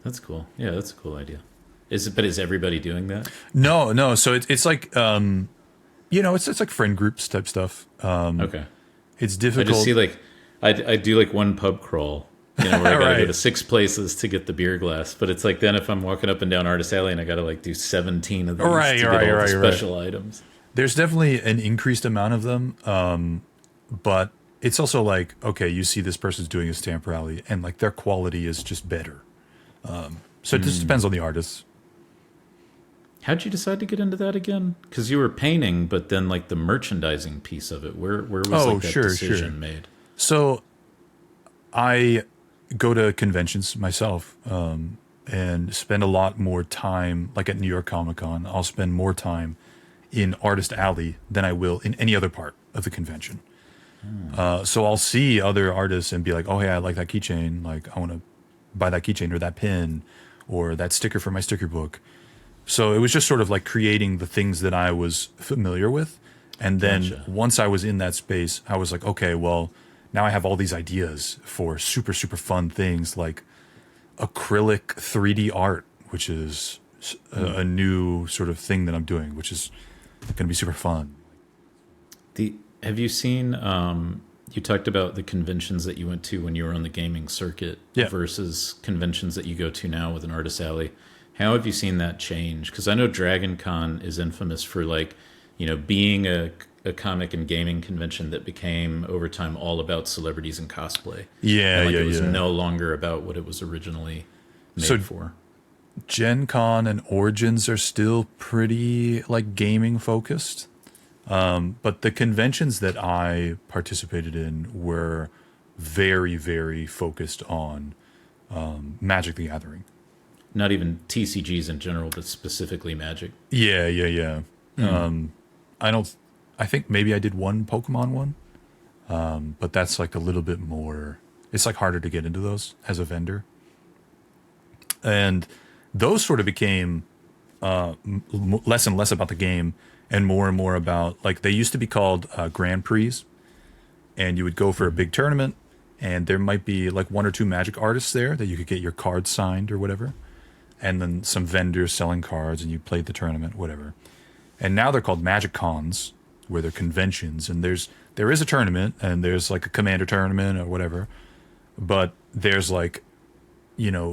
That's cool. Yeah, that's a cool idea. But is everybody doing that? No. So it's like it's like friend groups type stuff. Okay. It's I difficult. just see like I do like one pub crawl, where I gotta Right. go to 6 places to get the beer glass. But it's like then if I'm walking up and down Artist Alley and I gotta like do 17 of these to get all the special items. There's definitely an increased amount of them, but it's also like, okay, you see this person's doing a stamp rally, and like their quality is just better. So it just depends on the artist. How'd you decide to get into that again? Because you were painting, but then like the merchandising piece of it, where was like that decision made? So I go to conventions myself, and spend a lot more time, like at New York Comic Con. I'll spend more time in Artist Alley than I will in any other part of the convention. So I'll see other artists and be like, oh, hey, I like that keychain. Like, I want to buy that keychain or that pin or that sticker for my sticker book. So it was just sort of like creating the things that I was familiar with. And then once I was in that space, I was like, okay, well, now I have all these ideas for super, super fun things like acrylic 3D art, which is a new sort of thing that I'm doing, which is going to be super fun. Have you seen? You talked about the conventions that you went to when you were on the gaming circuit versus conventions that you go to now with an Artist Alley. How have you seen that change? Because I know Dragon Con is infamous for like, being a comic and gaming convention that became over time all about celebrities and cosplay. It was no longer about what it was originally made for. Gen Con and Origins are still pretty like gaming focused. But the conventions that I participated in were very, very focused on Magic the Gathering. Not even TCGs in general, but specifically Magic. Yeah. I think maybe I did one Pokemon one, but that's like a little bit more. It's like harder to get into those as a vendor, and those sort of became less and less about the game and more about, like, they used to be called Grand Prix, and you would go for a big tournament, and there might be like 1 or 2 Magic artists there that you could get your cards signed or whatever, and then some vendors selling cards, and you played the tournament, whatever. And now they're called Magic Cons, where they're conventions, and there is a tournament, and there's like a Commander tournament or whatever, but there's like,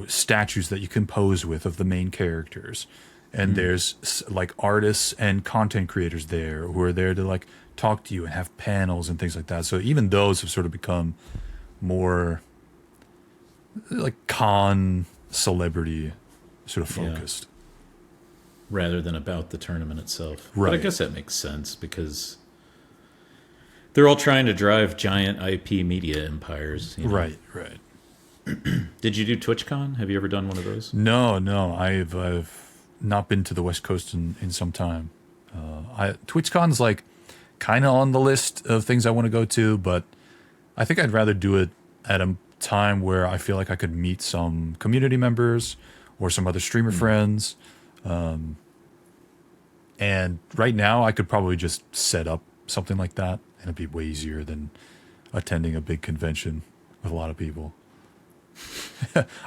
statues that you can pose with of the main characters. And there's like artists and content creators there who are there to like talk to you and have panels and things like that. So even those have sort of become more like con celebrity sort of focused. Rather than about the tournament itself. Right. But I guess that makes sense because they're all trying to drive giant IP media empires. Right. Did you do TwitchCon? Have you ever done one of those? No. I've not been to the West Coast in some time. TwitchCon's like kind of on the list of things I want to go to, but I think I'd rather do it at a time where I feel like I could meet some community members or some other streamer friends. And right now I could probably just set up something like that, and it'd be way easier than attending a big convention with a lot of people.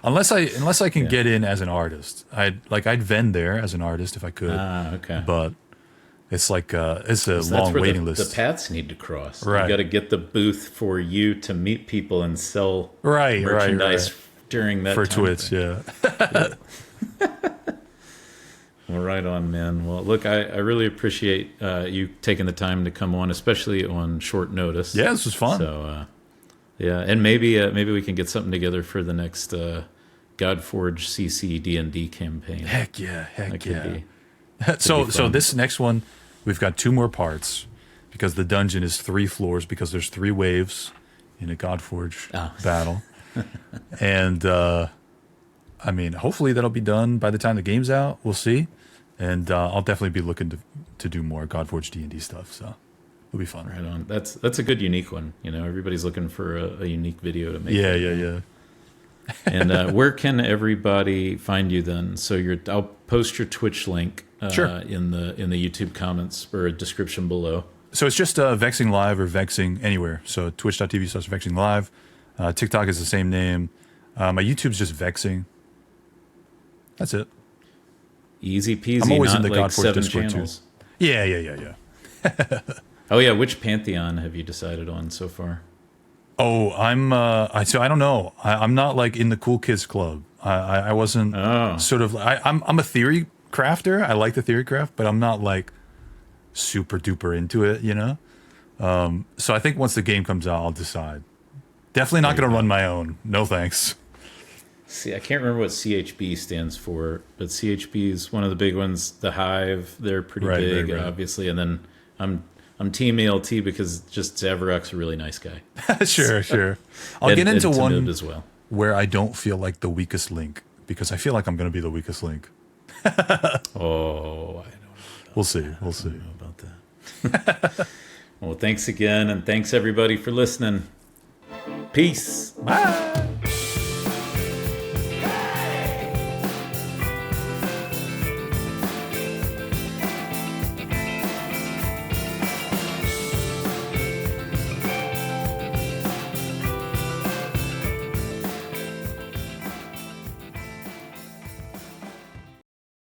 unless I can get in as an artist. I'd vend there as an artist if I could. Okay. But it's like it's a So long that's where waiting the list. paths need to cross. Right. You got to get the booth for you to meet people and sell Right, merchandise during that for time Twitch. frame. Yeah. Well, right on, man. Well, look, I really appreciate you taking the time to come on, especially on short notice. Yeah, this was fun. So, yeah, and maybe we can get something together for the next Godforge CC D&D campaign. Heck yeah, That yeah. could So be fun. this next one, we've got 2 more parts because the dungeon is 3 floors because there's 3 waves in a Godforge battle, and I mean, hopefully that'll be done by the time the game's out. We'll see, and I'll definitely be looking to do more Godforge D&D stuff. So it'll be fun. Right on. That's a good unique one. You know, everybody's looking for a unique video to make. Yeah. And where can everybody find you then? So I'll post your Twitch link Sure. in the YouTube comments or a description below. So it's just VexingLive or Vexing anywhere. So twitch.tv/VexingLive. TikTok is the same name. My YouTube's just Vexing. That's it. Easy peasy. I'm always not in the like Godforge 7 Discord channels. too. Yeah. Oh yeah, which pantheon have you decided on so far? Oh, I don't know. I'm not like in the cool kids club. I wasn't sort of. I'm a theory crafter. I like the theory craft, but I'm not like super duper into it. You know. So I think once the game comes out, I'll decide. Definitely not going to run my own. No thanks. See, I can't remember what CHB stands for, but CHB is one of the big ones. The Hive, they're pretty big, right. obviously. And then I'm Team ALT because just Zavarok's a really nice guy. Sure. I'll get into and one Timid as well. where I don't feel like the weakest link because I feel like I'm going to be the weakest link. Oh, I don't know. We'll see. I don't know about that. Well, thanks again, and thanks everybody for listening. Peace. Bye.